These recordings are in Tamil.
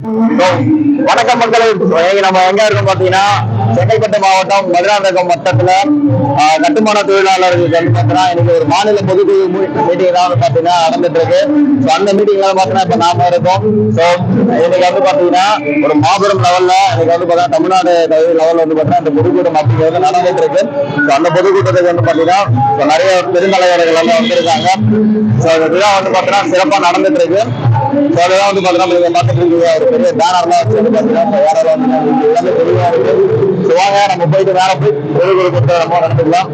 வணக்கம் மக்களே, நம்ம எங்க இருக்கோம் பாத்தீங்கன்னா செங்கல்பட்டு மாவட்டம் மதுராந்தகம் வட்டத்துல கட்டுமான தொழிலாளர்களுக்கு வந்து பாத்தீங்கன்னா இன்னைக்கு ஒரு மாநில பொதுக்குழு மீட்டிங் தான் வந்து பாத்தீங்கன்னா நடந்துட்டு இருக்கு. அந்த மீட்டிங்ல பாத்தீங்கன்னா இப்ப நாம இருக்கோம். இன்னைக்கு வந்து பாத்தீங்கன்னா ஒரு மாபெரும் லெவல்ல இன்னைக்கு வந்து பாத்தீங்கன்னா தமிழ்நாடு லெவல்ல வந்து பாத்தீங்கன்னா இந்த பொதுக்கூட்டம் அப்படிங்கிறது நடந்துட்டு இருக்கு. அந்த பொதுக்கூட்டத்துக்கு வந்து பாத்தீங்கன்னா நிறைய பெருந்தலைவர்கள் எல்லாம் வந்திருக்காங்க. இதுதான் வந்து பாத்தீங்கன்னா சிறப்பா நடந்துட்டு இருக்கு. அதெல்லாம் வந்து பாத்தீங்கன்னா நீங்க பாத்துட்டு இருக்கீங்க, ஒரு பெரிய பேனர்லாம் வச்சு வந்து பாத்தீங்கன்னா வேற எல்லாமே தெளிவா இருக்கு. வாங்க நம்ம போயிட்டு வேற போய் பொதுக்குழு கொடுத்து நம்ம நடந்துக்கலாம்.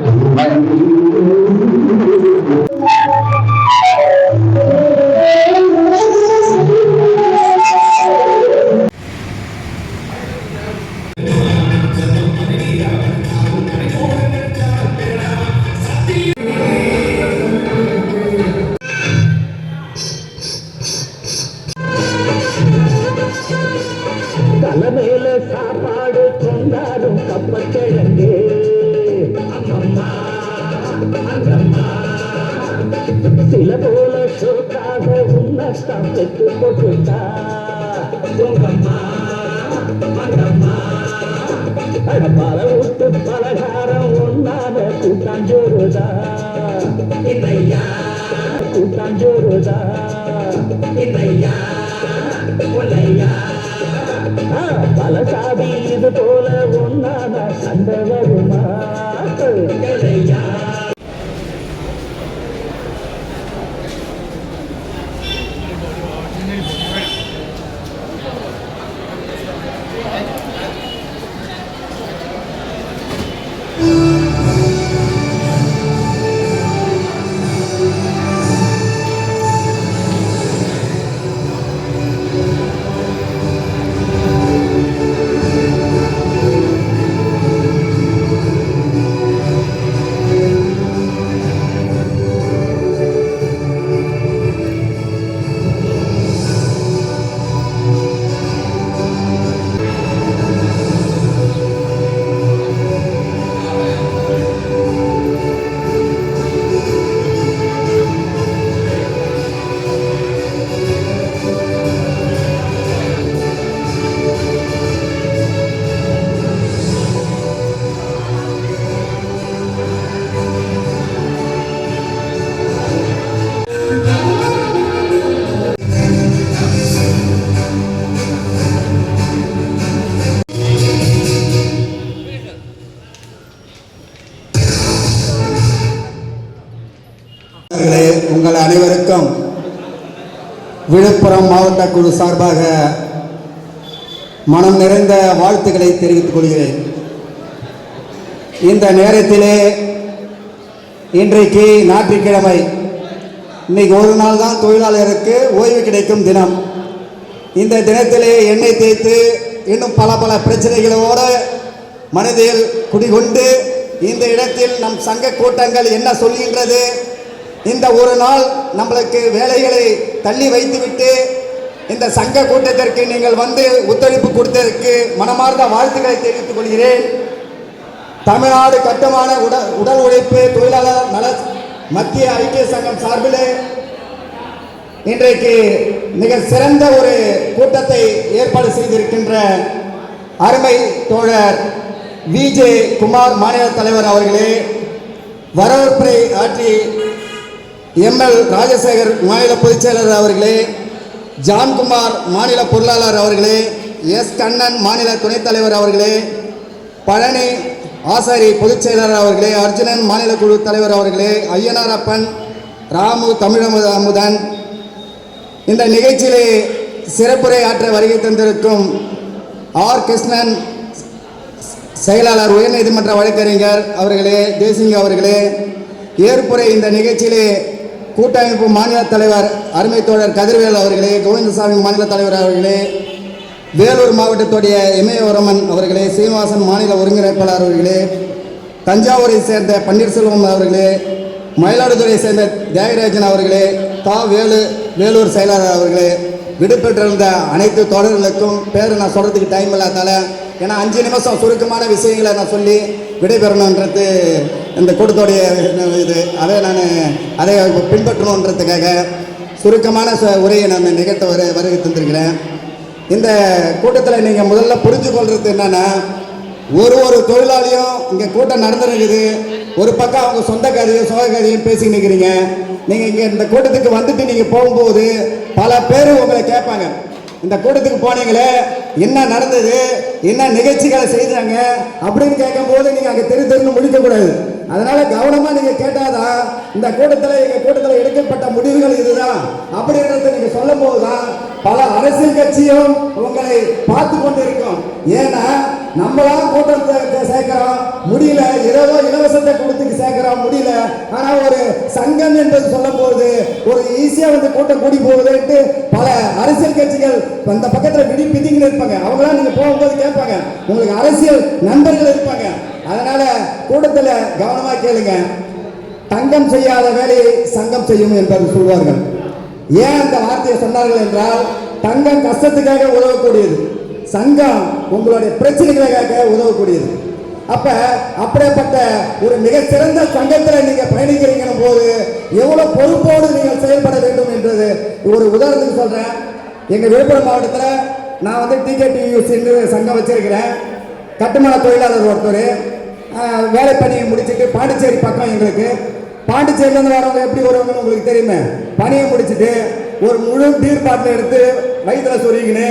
தலைமையில சாப்பாடு கொண்டாடும் கப்பக்கிழங்கு அம்மம்மா அங்கம்மா சில போல ஷோக்காக உன்னத்தான் பெற்று போட்டுட்டா உங்கம்மா அங்கம்மா பல விட்டு பலகாரம் ஒன்னாத கூட்டாஞ்சோறுதா இல்லையா கூட்டாஞ்சோறுதா இல்லையா ஒல்லையா பல சாதி இது போல ஒன்னான சண்டை வருமா இல்லையா? உங்கள் அனைவருக்கும் விழுப்புரம் மாவட்ட குழு சார்பாக மனம் நிறைந்த வாழ்த்துக்களை தெரிவித்துக் கொள்கிறேன். இந்த நேரத்திலே இன்றைக்கு ஞாயிற்றுக்கிழமை, இன்னைக்கு ஒரு நாள் தான் தொழிலாளருக்கு ஓய்வு கிடைக்கும் தினம். இந்த தினத்திலே எண்ணெய் தேய்த்து இன்னும் பல பல பிரச்சனைகளோடு மனதில் குடிகொண்டு இந்த இடத்தில் நம் சங்க கூட்டங்கள் என்ன சொல்கின்றது, இந்த ஒரு நாள் நம்மளுக்கு வேலைகளை தள்ளி வைத்துவிட்டு இந்த சங்க கூட்டத்திற்கு நீங்கள் வந்து ஒத்துழைப்பு கொடுத்ததற்கு மனமார்ந்த வாழ்த்துக்களை தெரிவித்துக் கொள்கிறேன். தமிழ்நாடு கட்டுமான உடல் உழைப்பு தொழிலாளர் நல மத்திய ஐக்கிய சங்கம் சார்பிலே இன்றைக்கு மிக சிறந்த ஒரு கூட்டத்தை ஏற்பாடு செய்திருக்கின்ற அருமை தோழர் விஜே குமார் மாநில தலைவர் அவர்களே, வரவேற்பை ஆற்றி எம்எல் ராஜசேகர் மாநில பொதுச் செயலாளர் அவர்களே, ஜான்குமார் மாநில பொருளாளர் அவர்களே, எஸ் கண்ணன் மாநில துணைத் தலைவர் அவர்களே, பழனி ஆசாரி பொதுச் செயலாளர் அவர்களே, அர்ஜுனன் மாநில குழு தலைவர் அவர்களே, ஐயனார் அப்பன், ராமு தமிழமுதன், இந்த நிகழ்ச்சியிலே சிறப்புரை ஆற்ற வருகை தந்திருக்கும் ஆர் கிருஷ்ணன் செயலாளர் உயர்நீதிமன்ற வழக்கறிஞர் அவர்களே, தேசிங்க அவர்களே, ஏற்புரை இந்த நிகழ்ச்சியிலே கூட்டமைப்பு மாநில தலைவர் அருமை தோழர் கதிர்வேல் அவர்களே, கோவிந்தசாமி மாநில தலைவர் அவர்களே, வேலூர் மாவட்டத்துடைய இமயவரமன் அவர்களே, சீனிவாசன் மாநில ஒருங்கிணைப்பாளர் அவர்களே, தஞ்சாவூரை சேர்ந்த பன்னீர்செல்வம் அவர்களே, மயிலாடுதுறை சேர்ந்த தியாகராஜன் அவர்களே, வேலூர் செயலாளர் அவர்களே, விடுபெற்றிருந்த அனைத்து தோழர்களுக்கும் பேர் நான் சொல்கிறதுக்கு டைம் இல்லாதால, ஏன்னா 5 நிமிஷம் சுருக்கமான விஷயங்களை நான் சொல்லி விடைபெறணுன்றது இந்த கூட்டத்தோடைய இது. அதை பின்பற்றணுன்றதுக்காக சுருக்கமான உரையை நான் நிகழ்த்த வருகை தந்திருக்கிறேன். இந்த கூட்டத்தில் நீங்கள் முதல்ல புரிஞ்சு கொள்வது என்னன்னா, ஒரு தொழிலாளியும் இங்கே கூட்டம் நடந்துருக்குது. ஒரு பக்கம் அவங்க சொந்த கதையும் சோக கதையும் பேசிக்கிட்டு இருக்கிறீங்க. நீங்கள் இங்கே இந்த கூட்டத்துக்கு வந்துட்டு நீங்கள் போகும்போது பல பேர் உங்களை கேட்பாங்க, இந்த கூட்டத்துக்கு போனீங்களே என்ன நடந்தது, என்ன நிகழ்ச்சிகளை செய்தாங்க அப்படின்னு கேட்கும்போது நீங்கள் அங்கே தெரிந்து முடிக்கக்கூடாது. அதனால கவனமாக நீங்கள் கேட்டாதான் இந்த கூட்டத்தில் எங்கள் கூட்டத்தில் எடுக்கப்பட்ட முடிவுகள் இதுதான் அப்படின்றத நீங்கள் சொல்லும் போது தான் பல அரசியல் கட்சியும் உங்களை பார்த்து கொண்டு இருக்கும். ஏன்னா நம்மளாம் கூட்டத்தை சேர்க்கிறோம் முடியல, ஏதோ இலவசத்தை கொடுத்து சேர்க்கிறோம் முடியல. ஆனால் ஒரு சங்கம் என்பது சொல்லும் போது ஒரு ஈஸியாக வந்து கூட்டம் கூடி போகுதுன்ட்டு பல அரசியல் கட்சிகள் அந்த பக்கத்தில் பிதிங்க இருப்பாங்க. அவங்களாம் நீங்கள் போகும்போது கேட்பாங்க, உங்களுக்கு அரசியல் நண்பர்கள் இருப்பாங்க. அதனால கூட்டத்தில் கவனமாக கேளுங்க. தங்கம் செய்யாத வேலையை சங்கம் செய்யும் என்பது சொல்வார்கள். ஏன் அந்த வார்த்தையை சொன்னார்கள் என்றால், தங்கம் கஷ்டத்துக்காக உதவக்கூடியது, சங்கம் உங்களுடைய பிரச்சனைகளுக்காக உதவக்கூடியது. அப்ப அப்படிப்பட்ட ஒரு மிக சிறந்த சங்கத்தில் நீங்க பயணிக்கிறீங்க போது எவ்வளவு பொறுப்போடு நீங்கள் செயல்பட வேண்டும் என்றது ஒரு உதாரணத்துக்கு சொல்றேன். எங்க விழுப்புரம் மாவட்டத்தில் நான் வந்து டிகேடியூசி சங்கம் வச்சிருக்கிறேன். கட்டுமான தொழிலாளர் ஒருத்தர் வேலை பணியை முடிச்சுட்டு பாண்டிச்சேரி பக்கம் எங்களுக்கு, பாண்டிச்சேரியிலேருந்து வரவங்க எப்படி வருவாங்கன்னு உங்களுக்கு தெரியுமே. பணியை முடிச்சுட்டு ஒரு முழு பீர் பாட்டில் எடுத்து வயிற்றுல சொருகின்னு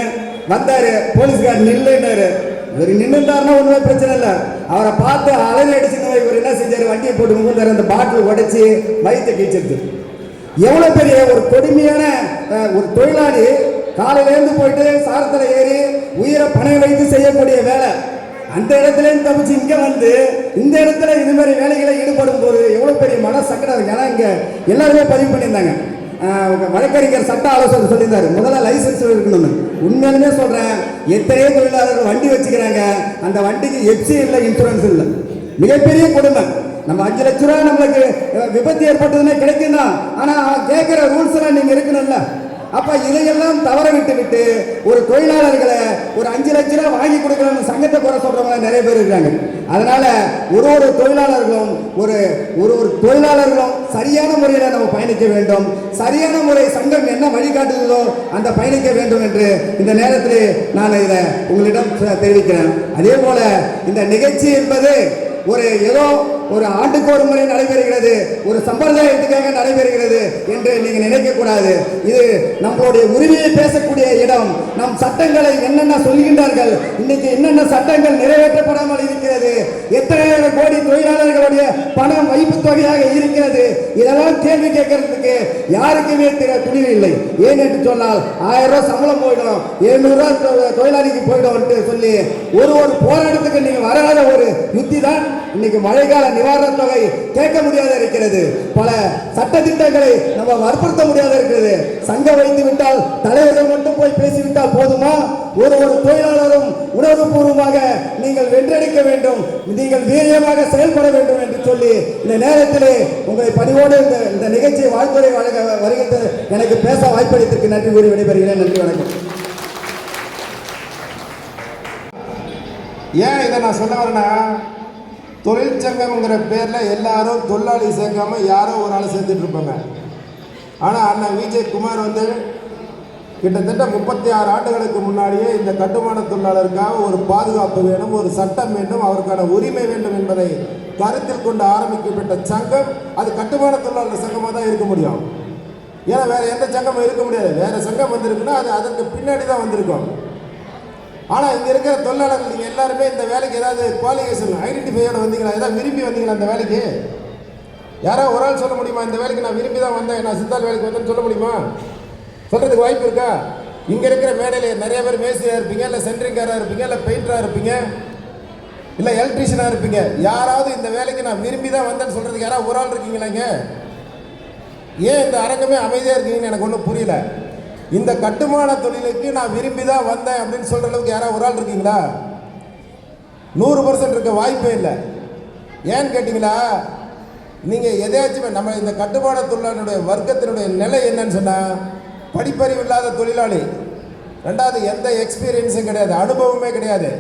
வந்தாரு. போலீஸ்கார் நில்லுன்னாரு. இவர் நின்றுட்டாருன்னா ஒன்றுமே பிரச்சனை இல்லை. அவரை பார்த்து அலறி அடிச்சுன்னு இவர் என்ன செஞ்சார், வண்டியை போட்டு முகந்தார், அந்த பாட்டில் உடைச்சி வயிற்று கீச்சிருது. எவ்வளோ பெரிய ஒரு கொடுமையான ஒரு தொழிலாளி காலையிலேருந்து போயிட்டு சாரத்தில் ஏறி உயிரை பணை வைத்து செய்யக்கூடிய வேலை. அந்த இடத்துல தப்பிச்சு இங்கே வந்து இந்த இடத்துல இது மாதிரி வேலைகளை ஈடுபடும் போது எவ்வளோ பெரிய மன சங்கடம். ஏன்னா இங்கே எல்லாருமே பதிவு பண்ணியிருந்தாங்க. வழக்கறிஞர் சட்ட ஆலோசனை சொல்லியிருந்தாரு, முதல்ல லைசன்ஸ் இருக்கணும்னு. உண்மையிலுமே சொல்கிறேன், எத்தனையோ தொழிலாளர்கள் வண்டி வச்சுக்கிறாங்க, அந்த வண்டிக்கு எஃப்சி இல்லை, இன்சூரன்ஸ் இல்லை. மிகப்பெரிய கொடுமை. நம்ம 5 லட்ச ரூபா நம்மளுக்கு விபத்து ஏற்பட்டதுன்னா கிடைக்கும் தான். ஆனால் கேட்குற ரூல்ஸ் எல்லாம் நீங்கள் இருக்கணும்ல. அப்ப இதையெல்லாம் தவற விட்டு ஒரு தொழிலாளர்களை ஒரு 5 லட்ச ரூபாய் வாங்கி கொடுக்கணும் சங்கத்தை குறை சொல்றவங்க நிறைய பேர் இருக்காங்க. அதனால ஒரு தொழிலாளர்களும் ஒரு தொழிலாளர்களும் சரியான முறையில் நம்ம பயணிக்க வேண்டும். சரியான முறை சங்கம் என்ன வழிகாட்டுதோ அந்த பயணிக்க வேண்டும் என்று இந்த நேரத்தில் நான் இதை உங்களிடம் தெரிவிக்கிறேன். அதே போல இந்த நிகழ்ச்சி என்பது ஏதோ ஒரு ஆண்டுக்கு ஒரு முறை நடைபெறுகிறது, ஒரு சம்பிரதாயத்துக்காக நடைபெறுகிறது என்று நீங்க நினைக்க கூடாது. இது நம்மளுடைய உரிமையை பேசக்கூடிய இடம். நம் சட்டங்களை என்னென்ன சொல்கின்றார்கள், இன்னைக்கு என்னென்ன சட்டங்கள் நிறைவேற்றப்படாமல் இருக்கிறது, எத்தனை கோடி தொழிலாளர்களுடைய பணம் வைப்பு தொகையாக இருக்கிறது, இதெல்லாம் கேள்வி கேட்கறதுக்கு யாருக்குமே துணிவு இல்லை. ஏன் என்று சொன்னால் 1000 ரூபாய் சம்பளம் போயிடும், 700 ரூபாய் தொழிலாளிக்கு போயிடும் சொல்லி ஒரு போராட்டத்துக்கு நீங்க வராத ஒரு யுத்தி தான் இன்னைக்கு மழைக்கால நிவாரண தொகை கேட்க முடியாத இருக்கிறது. பல சட்ட திட்டங்களை நம்ம வற்புறுத்த முடியாத இருக்கிறது. சங்கம் வைத்து விட்டால் தலைவர்கள் மட்டும் போய் பேசிவிட்டால் போதுமா? ஒரு தொழிலாளரும் உணர்வுபூர்வமாக நீங்கள் வென்றெடுக்க வேண்டும், நீங்கள் வீரியமாக செயல்பட வேண்டும் என்று சொல்லி இந்த நேரத்திலே உங்களை பணிவோடு இந்த நிகழ்ச்சியை வாழ்த்துறை வருகின்ற எனக்கு பேச வாய்ப்பளித்திற்கு நன்றி கூறி விடைபெறுகிறேன். நன்றி, வணக்கம். ஏன் இதை நான் சொல்ல வரேன்னா, தொழிற்சங்கம்ங்கிற பேரில் எல்லாரும் தொழிலாளி சேர்க்காம யாரோ ஒரு ஆள் சேர்த்துட்டு இருப்பாங்க. ஆனால் அண்ணன் விஜய் குமார் வந்து கிட்டத்தட்ட 36 ஆண்டுகளுக்கு முன்னாடியே இந்த கட்டுமான தொழிலாளருக்காக ஒரு பாதுகாப்பு வேணும், ஒரு சட்டம் வேண்டும், அவருக்கான உரிமை வேண்டும் என்பதை கருத்தில் கொண்டு ஆரம்பிக்கப்பட்ட சங்கம் அது கட்டுமான தொழிலாளர் சங்கமாக தான் இருக்க முடியும். ஏன்னா வேற எந்த சங்கமும் இருக்க முடியாது. வேற சங்கம் வந்திருக்குன்னா அது அதற்கு பின்னாடி தான் வந்திருக்கும். ஆனால் இங்கே இருக்கிற தொழிலாளர்கள் நீங்கள் எல்லாருமே இந்த வேலைக்கு ஏதாவது குவாலிஃபிகேஷன் ஐடென்டிஃபையோட வந்தீங்களா, ஏதாவது விரும்பி வந்தீங்களா இந்த வேலைக்கு? யாரோ ஒரு ஆள் சொல்ல முடியுமா இந்த வேலைக்கு நான் விரும்பி தான் வந்தேன், நான் சித்தால் வேலைக்கு வந்தேன்னு சொல்ல முடியுமா? சொல்கிறதுக்கு வாய்ப்பு இருக்கா? இங்கே இருக்கிற மேடையில் நிறைய பேர் மேஸ்திரியாக இருப்பீங்க, இல்லை சென்ட்ரிங்காராக இருப்பீங்க, இல்லை பெயிண்டராக இருப்பீங்க, இல்லை எலக்ட்ரீஷியனாக இருப்பீங்க. யாராவது இந்த வேலைக்கு நான் விரும்பி தான் வந்தேன்னு சொல்கிறதுக்கு யாராவது ஒரு ஆள் இருக்கீங்களாங்க? ஏன் இந்த அரங்கமே அமைதியாக இருக்கீங்கன்னு எனக்கு ஒன்றும் புரியல. இந்த கட்டுமான தொழிலுக்கு நான் விரும்பி தான் வந்தேன் அப்படின்னு சொல்கிற அளவுக்கு யாராவது ஒரு ஆள் இருக்கீங்களா? 100% இருக்க வாய்ப்பே இல்லை. ஏன்னு கேட்டிங்களா, நீங்கள் எதையாச்சும் நம்ம இந்த கட்டுமான தொழிலாளருடைய வர்க்கத்தினுடைய நிலை என்னன்னு சொன்னால், படிப்பறிவு இல்லாத தொழிலாளி, ரெண்டாவது எந்த எக்ஸ்பீரியன்ஸும் கிடையாது, அனுபவமே கிடையாது.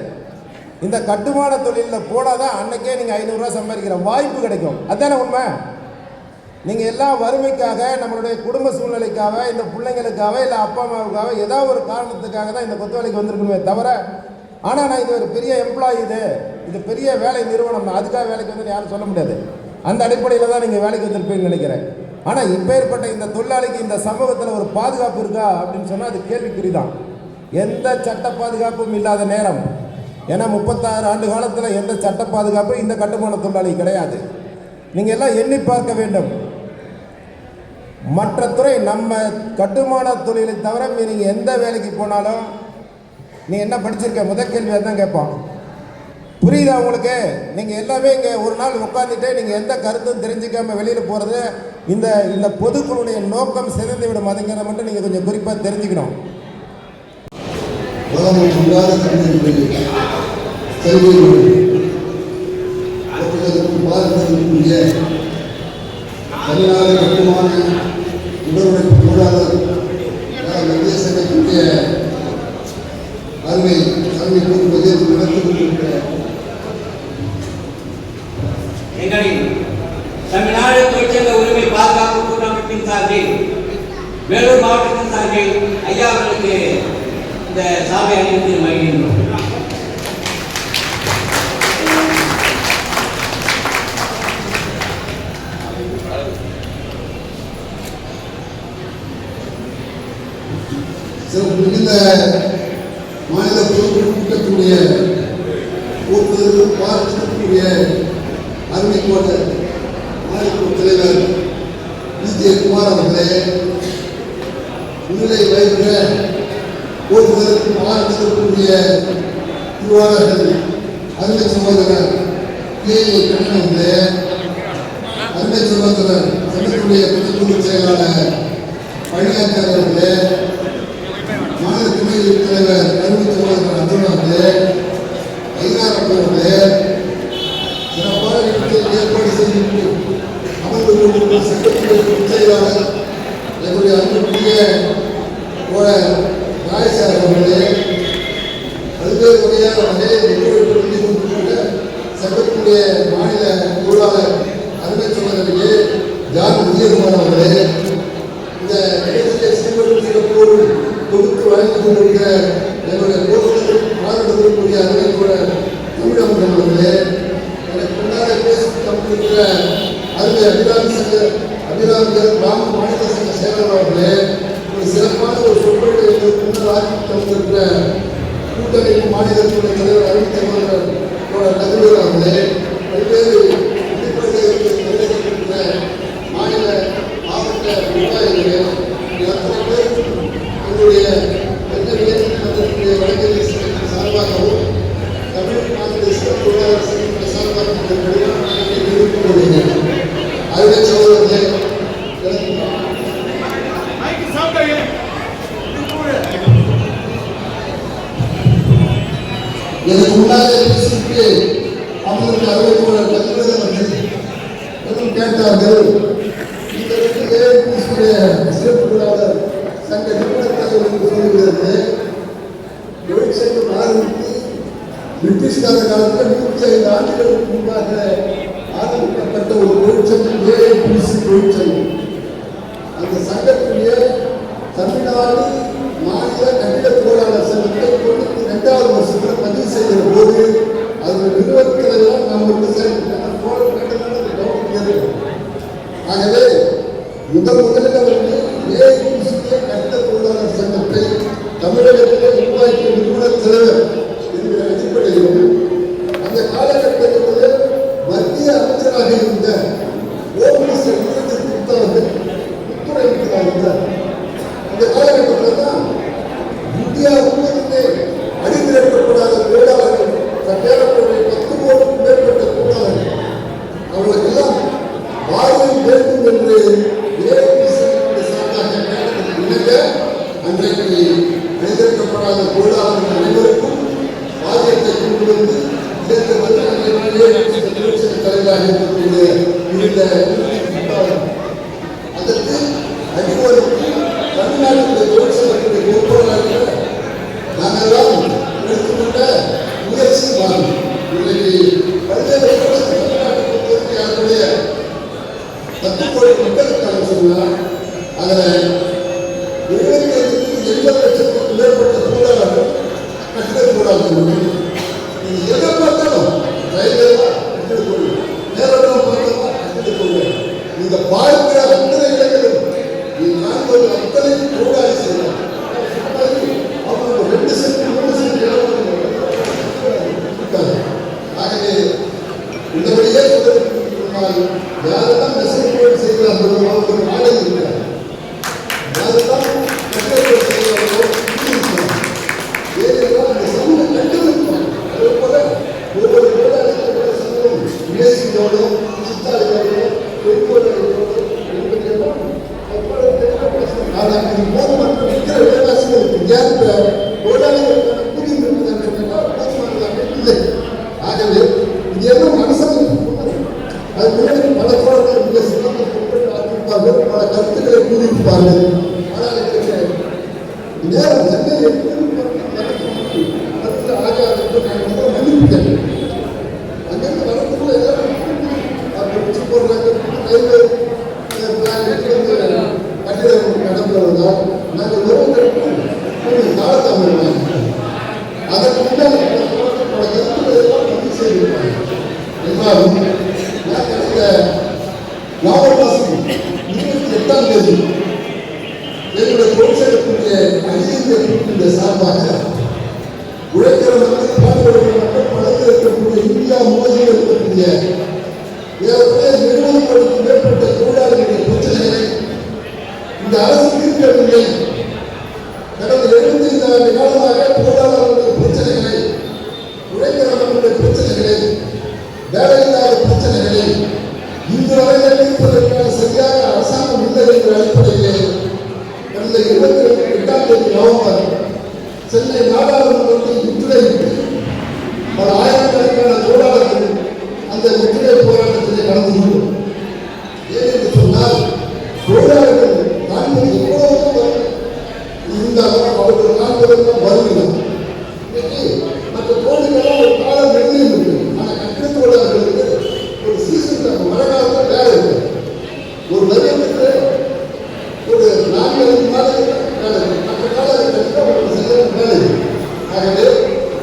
இந்த கட்டுமான தொழிலில் போனால் தான் அன்னைக்கே நீங்கள் 500 ரூபா சம்பாதிக்கிற வாய்ப்பு கிடைக்கும். அதுதானே உண்மை? நீங்கள் எல்லாம் வறுமைக்காக, நம்மளுடைய குடும்ப சூழ்நிலைக்காக, இந்த பிள்ளைங்களுக்காக, இல்லை அப்பா அம்மாவுக்காக, ஏதாவது ஒரு காரணத்துக்காக தான் இந்த கொத்து வேலைக்கு வந்திருக்கணுமே தவிர, ஆனால் நான் இது ஒரு பெரிய எம்ப்ளாயி, இது பெரிய வேலை நிறுவனம், அதுக்காக வேலைக்கு வந்து யாரும் சொல்ல முடியாது. அந்த அடிப்படையில் தான் நீங்கள் வேலைக்கு வந்திருப்பீங்கன்னு நினைக்கிறேன். ஆனால் இப்போ ஏற்பட்ட இந்த தொழிலாளிக்கு இந்த சமூகத்தில் ஒரு பாதுகாப்பு இருக்கா அப்படின்னு சொன்னால் அது கேள்விக்குறி தான். எந்த சட்ட பாதுகாப்பும் இல்லாத நேரம். ஏன்னா 36 ஆண்டு காலத்தில் எந்த சட்ட பாதுகாப்பும் இந்த கட்டுமான தொழிலாளி கிடையாது. நீங்கள் எல்லாம் எண்ணி பார்க்க வேண்டும். மற்ற துறை, நம்ம கட்டுமான தொழிலை தவிர நீங்கள் எந்த வேலைக்கு போனாலும் நீ என்ன படிச்சிருக்க முதல் கேள்வியாக தான் கேட்பான். புரியுதா உங்களுக்கு? நீங்கள் எல்லாமே இங்கே ஒரு நாள் உட்காந்துட்டு நீங்கள் எந்த கருத்தும் தெரிஞ்சுக்காமல் வெளியில் போகிறது இந்த பொதுக்குழுடைய நோக்கம் சிதைந்து விடும். அதுங்கிறத மட்டும் நீங்கள் கொஞ்சம் குறிப்பாக தெரிஞ்சுக்கணும். தமிழ்நாடு கட்டுமான உடலுழைப்பு தொழிலாளர் மத்திய சங்கத்தினுடைய அருமை கூறுவதை நடத்தி கொண்டிருக்கிற எங்களின் தமிழ்நாடு தொழிற்சங்க உரிமை பாதுகாப்பு கூட்டமைப்பின் சார்பில் வேலூர் மாவட்டத்தின் சார்பில் ஐயா அவர்களுக்கு இந்த சாவை அணிவித்து மகிழ்கின்றோம். சிறப்பு மிகுந்த மாநில பொதுக்குழு கூட்டக்கூடிய பார்க்கக்கூடிய அருமை கோட்ட மாநில தலைவர் விஜே குமார் அவர்களே, முன்னிலை வகிக்கிற போக்குவரத்து மாநிலத்திற்குரிய திருவாளர்கள் அருமை சகோதரர் கண்ணன் அவர்களே, அருமை சகோதரர் சங்கத்துடைய பொதுக்குழு செயலாளர் பழனியாச்சார் அவர்களே, மாநில துணை தலைவர் அருமை சகோதரர் அர்ஜுன் அவர்களே, ஐநாரப்ப அவர்களே, சிறப்பான ஏற்பாடு செய்து அமர்ந்து கொண்டிருக்கிற சட்டத்துறை செயலாளர் எங்களுடைய அன்புக்குரிய ராயசார் அவர்களே, பல்வேறு வகையான வகையை ஒத்துழைப்பு கொண்டிருக்கிற சட்டத்துடைய மாநில தொழிலாளர் அருமை சகோதரர்களே, ஜான் விஜயகுமார் அவர்களே, இந்த நிகழ்ச்சியை சிறப்போடு தொகுத்து வழங்கி கொண்டிருக்கிற எங்களுடைய மாநிலத்திற்குரிய அருமை தமிழகம் அவர்களே, எனக்கு முன்னாலே பேசியிருக்கிற அருமை அபிராமிகள் கிராம மாநில சங்க செயலாளர் அவர்களே, ஒரு சிறப்பான ஒரு சொற்பொழிவை எங்களுக்கு முன்னால் ஆரம்பித்து வந்திருக்கிற கூட்டமைப்பு மாநிலத்தினுடைய தலைவர் அருமை சகோதரர் நகரூர் அவர்களே, பல்வேறு நிறைவேற்றிருக்கிற மாநில மாவட்ட நிர்வாகிகளே, அத்தனை பேர் எங்களுடைய வழக்கறிஞர் சங்கத்தின் சார்பாகவும் தமிழ் மாநில தொழிலாளர் சங்கத்தின் சார்பாகவும் அருமை சகோதரர்களே, எனக்கு முன்னாலே பேசிட்டு அவங்களுக்கு அறுபது கேட்டார்கள். இந்த சிறப்பு தொழிலாளர் சங்க நிறுவனத்தில் சொல்லுகிறது, தொழிற்சங்கம் ஆரம்பித்து பிரிட்டிஷ்கார காலத்தில் 105 ஆண்டுகளுக்கு முன்பாக ஆரம்பிக்கப்பட்ட ஒரு தொழிற்சங்கம் ஏஐபிசி தொழிற்சங்கம். அந்த சங்கத்துடைய தமிழ்நாடு மாநில கட்டிட தொழிலாளர் சங்கத்தை 92வது வருஷத்தில் பதிவு செய்கிற போது அதில் நிறுவனத்திலெல்லாம் நம்மளுக்கு ஆகவே முதலில் அவர்கள் ஏஐபிசி கட்டிட தொழிலாளர் சங்கத்தை தமிழகத்திலே உருவாக்கிய நிறுவனர் தலைவர் என்கிற அடிப்படையில் அந்த காலகட்டத்தில் மத்திய அமைச்சராக இருந்த ஓபிஎஸ் அவர்கள் ஒத்துழைக்கிறார். அந்த காலகட்டத்தில் தான் இந்தியா முழுவதுமே அடித்திரட்டப்படாத தொழிலாளர்கள் ஏறக்குறைய 10 கோடிக்கும் மேற்பட்ட தொழிலாளர்கள் அவர்களுக்கெல்லாம் வாரியம் வேண்டும் என்று ஏஐபிசி சார்பாக இணங்க அன்றைக்கு அணிதிரட்டப்படாத தொழிலாளர்கள் அனைவருக்கும் தொழிலாளர்கள் நீங்க எதை பார்த்தாலும் ரயில்வேவா கட்டிடக் கொள்கை, நேரம் பார்த்தோமா கட்டிடக் கொள்கை, நீங்க பார்க்கிற அத்தனை இடங்களும் நீ காண்பது அத்தனை தொழிலாளி செய்யலாம். அவங்க 2 சென்ட் 3 சென்ட் இருக்காது. ஆகவே இந்த வழியே சொல்வதற்கு யாரெல்லாம் நெசவு செய்கிறார்களோ அவர்களுக்கு வாடகை இருக்கிறார், யாரெல்லாம் கட்டளை செய்கிறார்களோ ஏனென்றால் அந்த சமூகம் கண்டிருப்பாங்க. அதே போல ஒவ்வொரு தொழிலாளர்களோட சமூகம் இலேசியோடோ சித்தாளிகளோடோ ஆனால் இது போதுமான விற்கிற விலைவாசிகளுக்கு ஏற்ப தொழிலாளிகளுக்கான கூலி போதுமானதாக இல்லை. ஆகவே இது எல்லாம் அரசாங்கம் அது பிறகு பல தோழர்கள் மிக சிறந்த ஆக்கியிருப்பார்கள், பல கருத்துக்களை கூறியிருப்பார்கள். ஆனால் நேரம் சென்னை மன்னிப்பிட்டேன் அங்கிருந்து வரக்கூடிய பிடிச்சு போடுறாங்க கட்டிடம் நடந்துள்ளதால் நாங்கள் வருவதற்கு காலத்தாமதம் அதற்கு முன்னால் பல கருத்துக்களை எல்லாம் பதிவு செய்திருப்பாங்க. என்றாலும் நான் கடந்த நவம்பர் மாதம் 28ஆம் தேதி என்னுடைய தொழிற்சங்கத்தினுடைய அகில சார்பாக உழைக்கிற மக்கள், பாடுபடுகிற மக்கள், பலத்தில் இருக்கக்கூடிய இந்தியா முழுவதும் இருக்கக்கூடிய ஏறக்குறைய 70 கோடிக்கு மேற்பட்ட தொழிலாளர்களுடைய பிரச்சனைகளை இந்த அரசு தீர்க்கவில்லை. கடந்த 75 ஆண்டு காலமாக தொழிலாளர்களுடைய பிரச்சனைகளை, உழைக்கிற மக்களுடைய பிரச்சனைகளை, வேலையில்லாத பிரச்சனைகளை இன்று வரையில் தீர்ப்பதற்கான சரியாக அரசாங்கம் இல்லை என்ற அடிப்படையிலே கடந்த 28ஆம் தேதி நவம்பர் சென்னை நாடாளுமன்றத்தில் முற்றுகையிட்டு பல ஆயிரக்கணக்கான தொழிலாளர்கள் அந்த முற்றுகை போராட்டத்திலே கலந்து கொண்டோம். ஏன் என்று சொன்னால் தொழிலாளர்கள் காண்பது எவ்வளவு இருந்தாலும் அவர்கள் காண்பதெல்லாம் வருகிறார். இன்னைக்கு மற்ற தொழில்களெல்லாம் ஒரு காலம் நிர்ணயம் இருக்கு. ஆனால் கட்டிட தொழிலாளர்களுக்கு ஒரு சீசன் மழை காலத்தில் வேலை இருக்கு. ஒரு வருடத்துக்கு ஒரு 4-5 மாதங்கள் வேலை இருக்கு. மற்ற காலகட்டத்தில் ஒரு சில வேலை இருக்கு. ஆகவே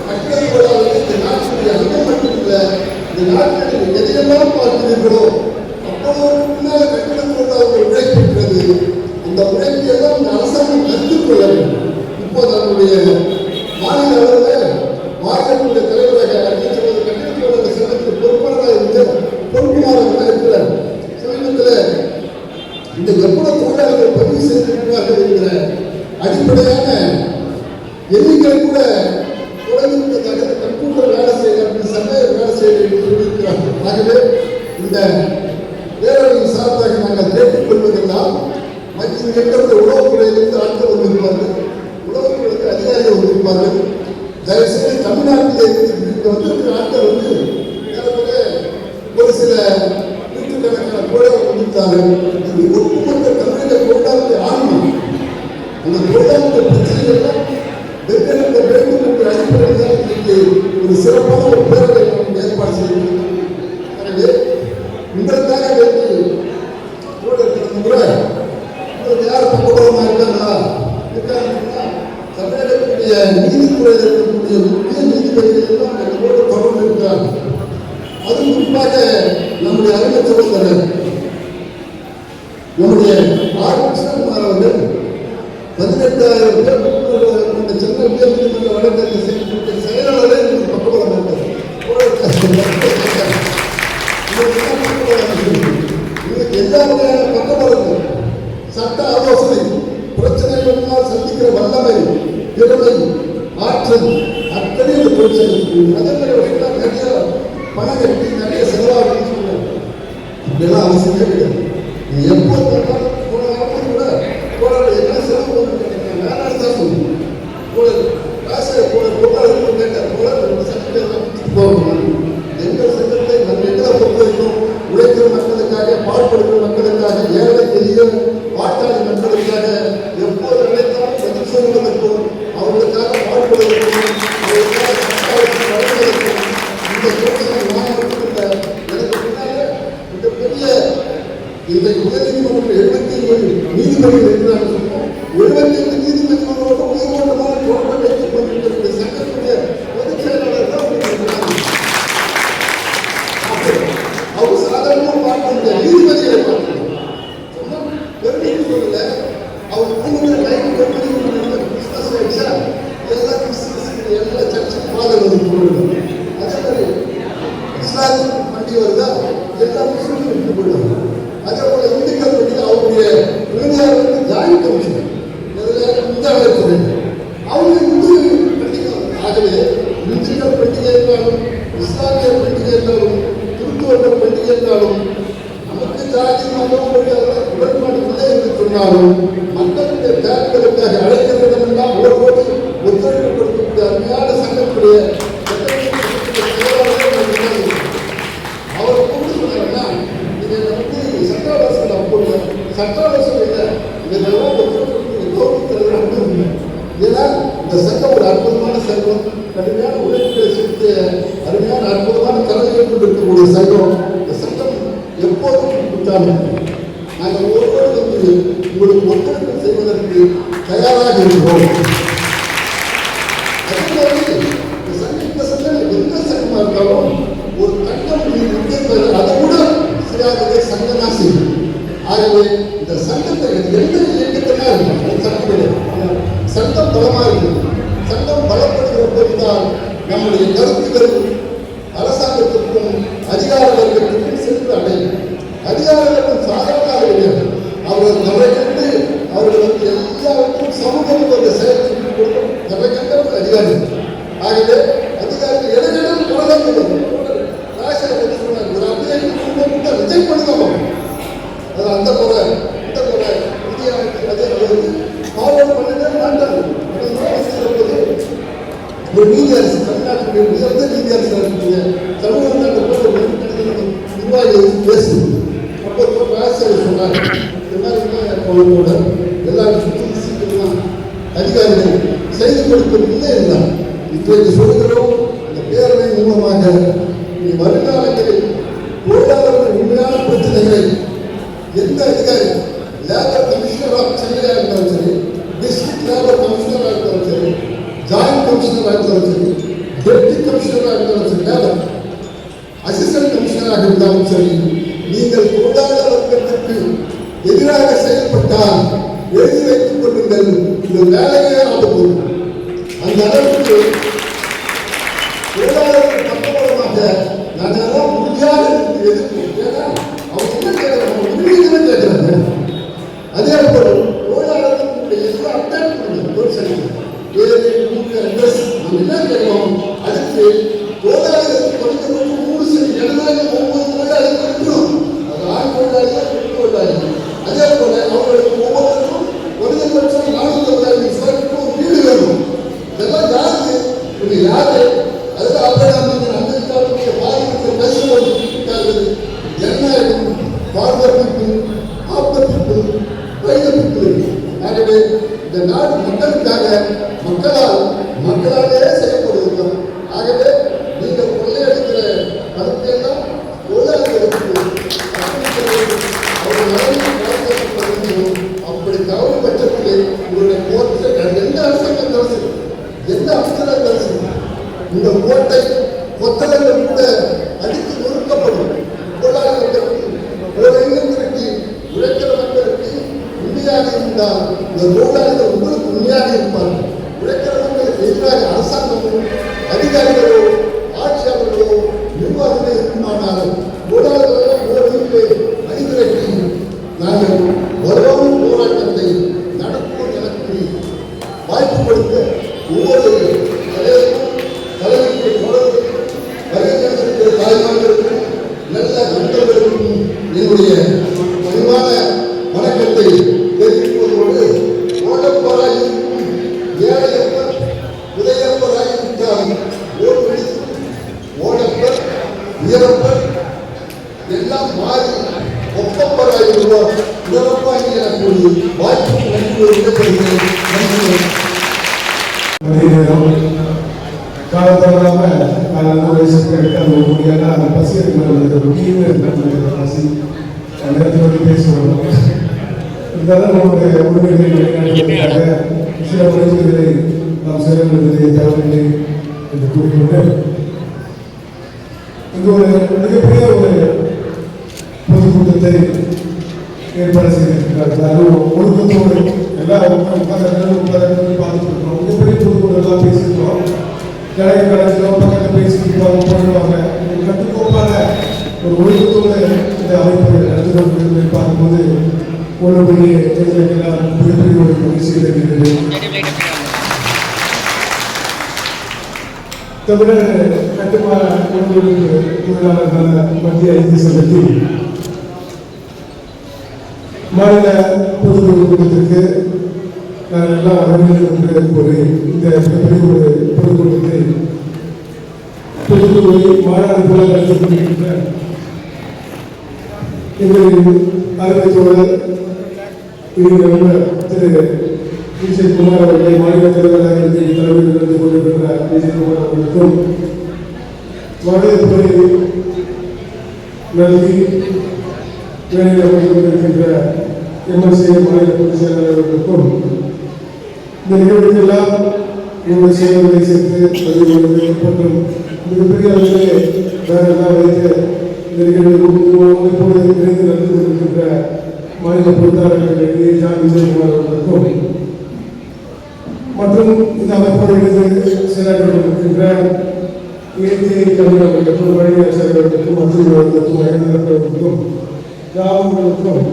கட்டிட தொழிலாளர்கள் இந்த நாட்டினுடைய அங்கம் மட்டுமில்லை, இந்த நாட்டில் எதையெல்லாம் பார்க்கிறீர்களோ அப்போது பின்னால் கட்டிட தொழிலாளர்கள் உழைக்கின்றது. இந்த உழைப்பையெல்லாம் இந்த அரசாங்கம் கற்றுக்கொள்ள வேண்டும். இப்போது நம்முடைய மாநில அளவில் மாநிலத்தினுடைய தலைவராக அறிவித்துள்ளது கட்டிட தொழிலாளர் சங்கத்துக்கு பொறுப்பாளராக இருந்த பொறுப்புமாறவர்கள் இருக்கிறார். சமீபத்தில் இந்த எவ்வளவு தொழிலாளர்கள் பதிவு செய்திருக்கிறார்கள் என்கிற அடிப்படையான எண்ணிக்கை கூட தொலைநிறுத்தத்தக்க கம்ப்யூட்டர் வேலை செய்ய சர்வேயர் வேலை செய்ய என்று சொல்லியிருக்கிறார்கள். ஆகவே இந்த பேரவையின் சார்பாக நாங்கள் கேட்டுக்கொள்வதெல்லாம் மத்திய இருக்கிற உளவுத்துறையிலிருந்து ஆட்கள் வந்திருப்பார்கள், உளவுத்துறைக்கு அதிகாரிகள் வந்திருப்பார்கள். தயவுசெய்து தமிழ்நாட்டில் இங்கே வந்திருக்கிற ஆட்கள் வந்து ஏறக்குறைய ஒரு சில நூற்றுக்கணக்கான தொழிலாளர்கள் வந்திருந்தார்கள். இது ஒட்டுமொத்த தமிழக தொழிலாளர்கள் ஆன்மா அந்த தொழிலாளர்கள் பிரச்சனைகள்லாம் வென்றெடுக்க வேண்டும் என்ற அடிப்படையில் தான் இன்றைக்கு ஒரு சிறப்பான ஒரு பேரவை ஏற்பாடு செய்திருக்கிறோம். எனவே உங்களுக்காக வேண்டி கூட உங்களுக்கு யார் பக்கபலமாக இருக்காங்களா இருக்காங்கன்னா தமிழகத்துடைய நீதித்துறையில் இருக்கக்கூடிய முக்கிய நீதிபதிகள் எல்லாம் எங்களோடு தொடர்பு இருக்கிறார்கள். அது குறிப்பாக நம்முடைய அருமை சகோதரர் நம்முடைய ஆர் கிருஷ்ணகுமார் அவர்கள் 18,000 பேர் கொண்ட சென்னை உயர்நீதிமன்ற வழக்கறிஞர் செயலாளரே எங்களுக்கு பக்கபலம் இருக்கிறது. இதுக்கு எல்லா வகையான பக்கபலங்கள், சட்ட ஆலோசனை, பிரச்சனைகளால் சந்திக்கிற வல்லமை, திறமை, ஆற்றல் அத்தனை இந்த தொழிற்சங்கத்துக்கு அதே மாதிரி நிறைய பணம் கட்டி நிறைய செலவாகுன்னு சொல்லுவாங்க. இப்படியெல்லாம் அவசியமே கிடையாது. நீ எப்போ பார்த்தாலும் போன வாரத்தில் கூட போராட என்ன செலவு வேணாலும் தான் சொல்லுவோம். காசை பொருளாதாரம் கேட்டார் போல சட்டத்தை போகணும். எங்கள் சட்டத்தை நம்ம எங்களை பொறுத்த வரைக்கும் உழைக்கிற மக்களுக்காக, பாடுபடுகிற மக்களுக்காக, ஏழை பெரிய பாட்டாளி மக்களுக்காக எப்போது நினைத்தாலும் பதில் சொல்வதற்கும் அவர்களுக்காக பாடுபடுவதற்கும் அவர்களுக்காக சட்டாளத்தில் வழங்குவதற்கும் இந்த சோதனை மாநிலத்தில் எனக்கு பின்னாலே மிகப்பெரிய இன்றைக்கு உயர்நீதிமன்றம் 77 நீதிபதிகள் இருக்கிறார்கள் சொன்னோம். 77 நீதிபதிகளோட உயர்மட்டமான தொடர்பை வைத்துக் கொண்டிருக்கிற சங்கத்துடைய எல்லா சர்ச்சுக்கு ஃபாதர் வந்து போடுவாங்க. அதே மாதிரி இஸ்லாமிக் பண்டிகை வருதா எல்லா முஸ்லீமும் எடுத்து போடுவாங்க. அதே போல இந்துக்கள் பண்டிகை அவருடைய விருந்தினர் வந்து ஜாயின்ட் கமிஷனர் இந்தியாவில் அவங்க இந்து பண்டிகை. ஆகவே இந்துக்கள் பண்டிகை என்றாலும் இஸ்லாமிய பண்டிகை என்றாலும் கிறிஸ்துவர்கள் பண்டிகை என்றாலும் நமக்கு ஜாதி மதம் உடன்பாடு இல்லை என்று சொன்னாலும் மக்களுடைய தேவைகளுக்காக அழைக்கிறதெல்லாம் உடனோடு ஒத்துழைப்பு கொடுக்கக்கூடிய அருமையான சங்கத்துடைய அவர் கூட்டு சொன்னாங்கன்னா இதை வந்து சட்டாலோசனை அப்போது சட்டாலோசனை இல்லை இதெல்லாம் ஒத்துழைப்பு கௌரவிக்கிறது மட்டும் இல்லை. ஏன்னா இந்த சங்கம் ஒரு அற்புதமான சங்கம், கடுமையான உழைப்புகளை செலுத்திய அருமையான அற்புதமான தலைமையை கொண்டிருக்கக்கூடிய சங்கம். இந்த சங்கம் எப்போதும் கொடுத்தாலும் நாங்கள் ஒவ்வொரு வந்து உங்களுக்கு ஒத்துழைப்பு செய்வதற்கு தயாராக இருக்கிறோம். அதே மாதிரி இந்த சங்கம் எந்த சங்கமாக இருந்தாலும் ஒரு தங்கம் அதை விட சரியாகவே சங்கம் தான் செய்யும். ஆகவே இந்த சங்கத்தை எந்த இயக்கத்தான் இருக்கும் சங்கம் பலமாக இருக்குது. சங்கம் பலப்படுகிற போதுதான் நம்முடைய கருத்துக்கள் அரசாங்கத்திற்கும் அதிகார வர்க்கத்திற்கும் சென்று அடையும். அதிகாரிகளுக்கும் சாதாரண கிடையாது. அவர்கள் தவறை கண்டு அவர்கள் வந்து எல்லாருக்கும் சமூகம் அந்த செயல் செஞ்சு கொடுக்கும் தவறை கண்ட அதிகாரிகள். ஆகவே அதிகாரிகள் இடையிலும் தொடர்ந்து ஒரு அப்படியே ரிஜெக்ட் பண்ணுவோம். அது அந்த முறை இந்த முறை இந்தியா அதே ஃபார்வர்ட் பண்ணவே மாட்டாங்க. ஒரு நீதி அரசு தமிழ்நாட்டுடைய உயர்ந்த நீதி அரசு இருக்கக்கூடிய தமிழ்நாட்டு நிர்வாகிகள் பேசுது. அப்போ ராஜசேகர் சொன்னார், எல்லாருமே எல்லாருக்கும் சீக்கிரமா அதிகாரிகள் செய்து கொடுப்பதில்லை என்றார். இன்றைக்கு சொல்கிறோம் இந்த பேரணி மூலமாக வருங்காலங்களில் தொழிலாளர்கள் உண்மையான பிரச்சனைகளை எந்த அதிகாரி லேபர் கமிஷனர் ஆஃப் சென்னையாக இருந்தாலும் சரி, டிஸ்ட்ரிக்ட் லேபர் கமிஷனராக இருந்தாலும் சரி, ஜாயிண்ட் கமிஷனராக இருந்தாலும் சரி, டெப்டி கமிஷனராக இருந்தாலும் சரி, லேபர் அசிஸ்டன்ட் கமிஷனராக இருந்தாலும் சரி, நீங்கள் தொழிலாளர் வர்க்கத்திற்கு எதிராக செயல்பட்டால் எழுதி வைத்துக் கொள்ளுங்கள், இந்த வேலையே ஆகும். அந்த அளவுக்கு தொழிலாளர்கள் பக்கபலமாக நாங்கெல்லாம் முடியாத எதிர்ப்பு. ஏன்னா அவங்க என்ன கேட்கிறாங்க, உண்மையை கேட்கிறாங்க. அதே போல தொழிலாளர்களுடைய எல்லா அப்டேட் பண்ணுங்க தொழிற்சங்கம் அட்ரஸ் நம்ம என்ன கேட்கிறோம். அதுக்கு தொழிலாளர்களுக்கு குறைந்தபட்சம் 3 சரி 9 தொழிலாளர்கள் இருக்கணும். அது ஆண் தொழிலாளிகள் பெண் தொழிலாளிகள். அதே போல அவர்களுக்கு ஒவ்வொருத்தருக்கும் குறைந்தபட்சம் 400,000 வீடு வேணும். இதெல்லாம் யாருக்கு இது யாரு அதில் அப்டேட் அமெரிக்காவுடைய பாதிப்பு பேசுவது என்ன பார்வர் people after people rider people. ஆகவே இந்த நாடு மக்களுக்காக மக்களாலே செய்யப்படுவது. ஆகவே நீங்கள் கொள்ளையடிக்கிற கருத்தையெல்லாம் தொழிலாளர்களுக்கு அப்படி தவறு பட்சத்தில் உங்களுடைய கோர்ட்டை எந்த அரசாங்கம் தரிசி எந்த அமைச்சராக தரிசி இந்த கோட்டை கொத்தளங்கள் கூட அடித்து நொறுக்கப்படும். தொழிலாளர்களுக்கு ஒரு இளைஞருக்கு உழைக்கிற மக்களுக்கு உண்மையாக இருந்தால் இந்த தொழிலாளர்கள் உங்களுக்கு உண்மையாக இருப்பார்கள். உழைக்கிற மக்களுக்கு எதிராக அரசாங்கமோ அதிகாரிகளோ ஆட்சியாளர்களோ நிர்வாகமே இருக்குமானால் தொழிலாளர்கள் ஒரு வீட்டிலே அணிதிரட்டி நாங்கள் வருவான போராட்டத்தை நடத்தும் எனக்கு வாய்ப்பு கொடுத்த ஒவ்வொரு தாய்மார்களுக்கும் நல்ல நண்பர்களுக்கும் என்னுடைய பணிவான வணக்கத்தை தெரிவிப்பதோடு ஓடப்பராயிருக்கும் ஏழையப்பர் உதயப்பராயிருந்தால் ஓடுவழி ஓடப்பர் உயரப்பர் எல்லாம் மாறி ஒப்பப்பராயிருவோம் உயரப்பாகி எனக்கூடிய வாய்ப்பு நன்றி விடப்படுகிறேன். காலத்தவராம நல்ல வயசுக்கு எடுக்காத முடியாத அந்த பசி இருக்கிற பசி நேரத்தில் வந்து பேசுகிறோம். இருந்தாலும் நம்முடைய உரிமைகளை நிலைநாட்டுவதற்காக சில உழைப்புகளை நாம் செய்ய வேண்டியதை தேவையில்லை என்று கூறிக்கொண்டு இங்கு ஒரு மிகப்பெரிய ஒரு பொதுக்கூட்டத்தை ஏற்பாடு செய்திருக்கிறார்கள். அதுவும் ஒழுக்கத்தோடு எல்லா உட்கார்ந்து பார்த்துட்டு இருக்கோம். மிகப்பெரிய பொதுக்கூட்டம் எல்லாம் பேசியிருக்கோம். கடைசியில் பக்கத்தில் பேசிட்டு போயிடுவாங்க. கட்டுக்கோப்பான ஒரு ஒழுக்கத்தோடு இந்த அமைப்பு நடந்து கொண்டு பார்க்கும்போது ஒரு பெரிய மிகப்பெரிய ஒரு மகிழ்ச்சி கிடைக்கிறது. தமிழக கட்டுமான தொழிலாளர்களான மத்திய ஐக்கிய சங்கத்தில் மாநில பொதுக்குழு கூட்டத்திற்கு நான் எல்லாம் வரவேற்று கூறி இந்த மிகப்பெரிய ஒரு பொதுக்கூட்டத்தை பொதுக்குழுவை மாநாடு போல நடத்தி கொண்டிருக்கின்ற எங்களின் அருமை தோழர் திரு விஜயகுமார் அவர்களை மாநில தலைவராக தலைமையில் நடந்து கொண்டிருக்கின்ற விஜயகுமார் அவர்களுக்கும் வரவேற்புரை நல்கி வேலையில் அமைத்துக் கொண்டிருக்கின்ற எம்எல்சி மாநில பொதுச் செயலாளர்களுக்கும் இந்த நிகழ்வுக்கெல்லாம் உங்கள் சேவைகளை சேர்த்து பதிவு கொள்வது மற்றும் மிகப்பெரிய அளவிலே வேறெல்லாம் வைத்து இந்த நிகழ்வு இப்போது இணைந்து நடந்து கொண்டிருக்கின்ற மாநில பொறுப்பாளர்கள் ஜான் விஜயகுமார் அவர்களுக்கும் மற்றும் இந்த அமைப்போடு இணைந்து செயலாற்றி கொண்டிருக்கின்ற இயற்கை கல்வியாளர்களுக்கும் வழி ஆசிரியர்களுக்கும் மருத்துவர்களுக்கும் வயதினர்களுக்கும் கிராமங்களுக்கும்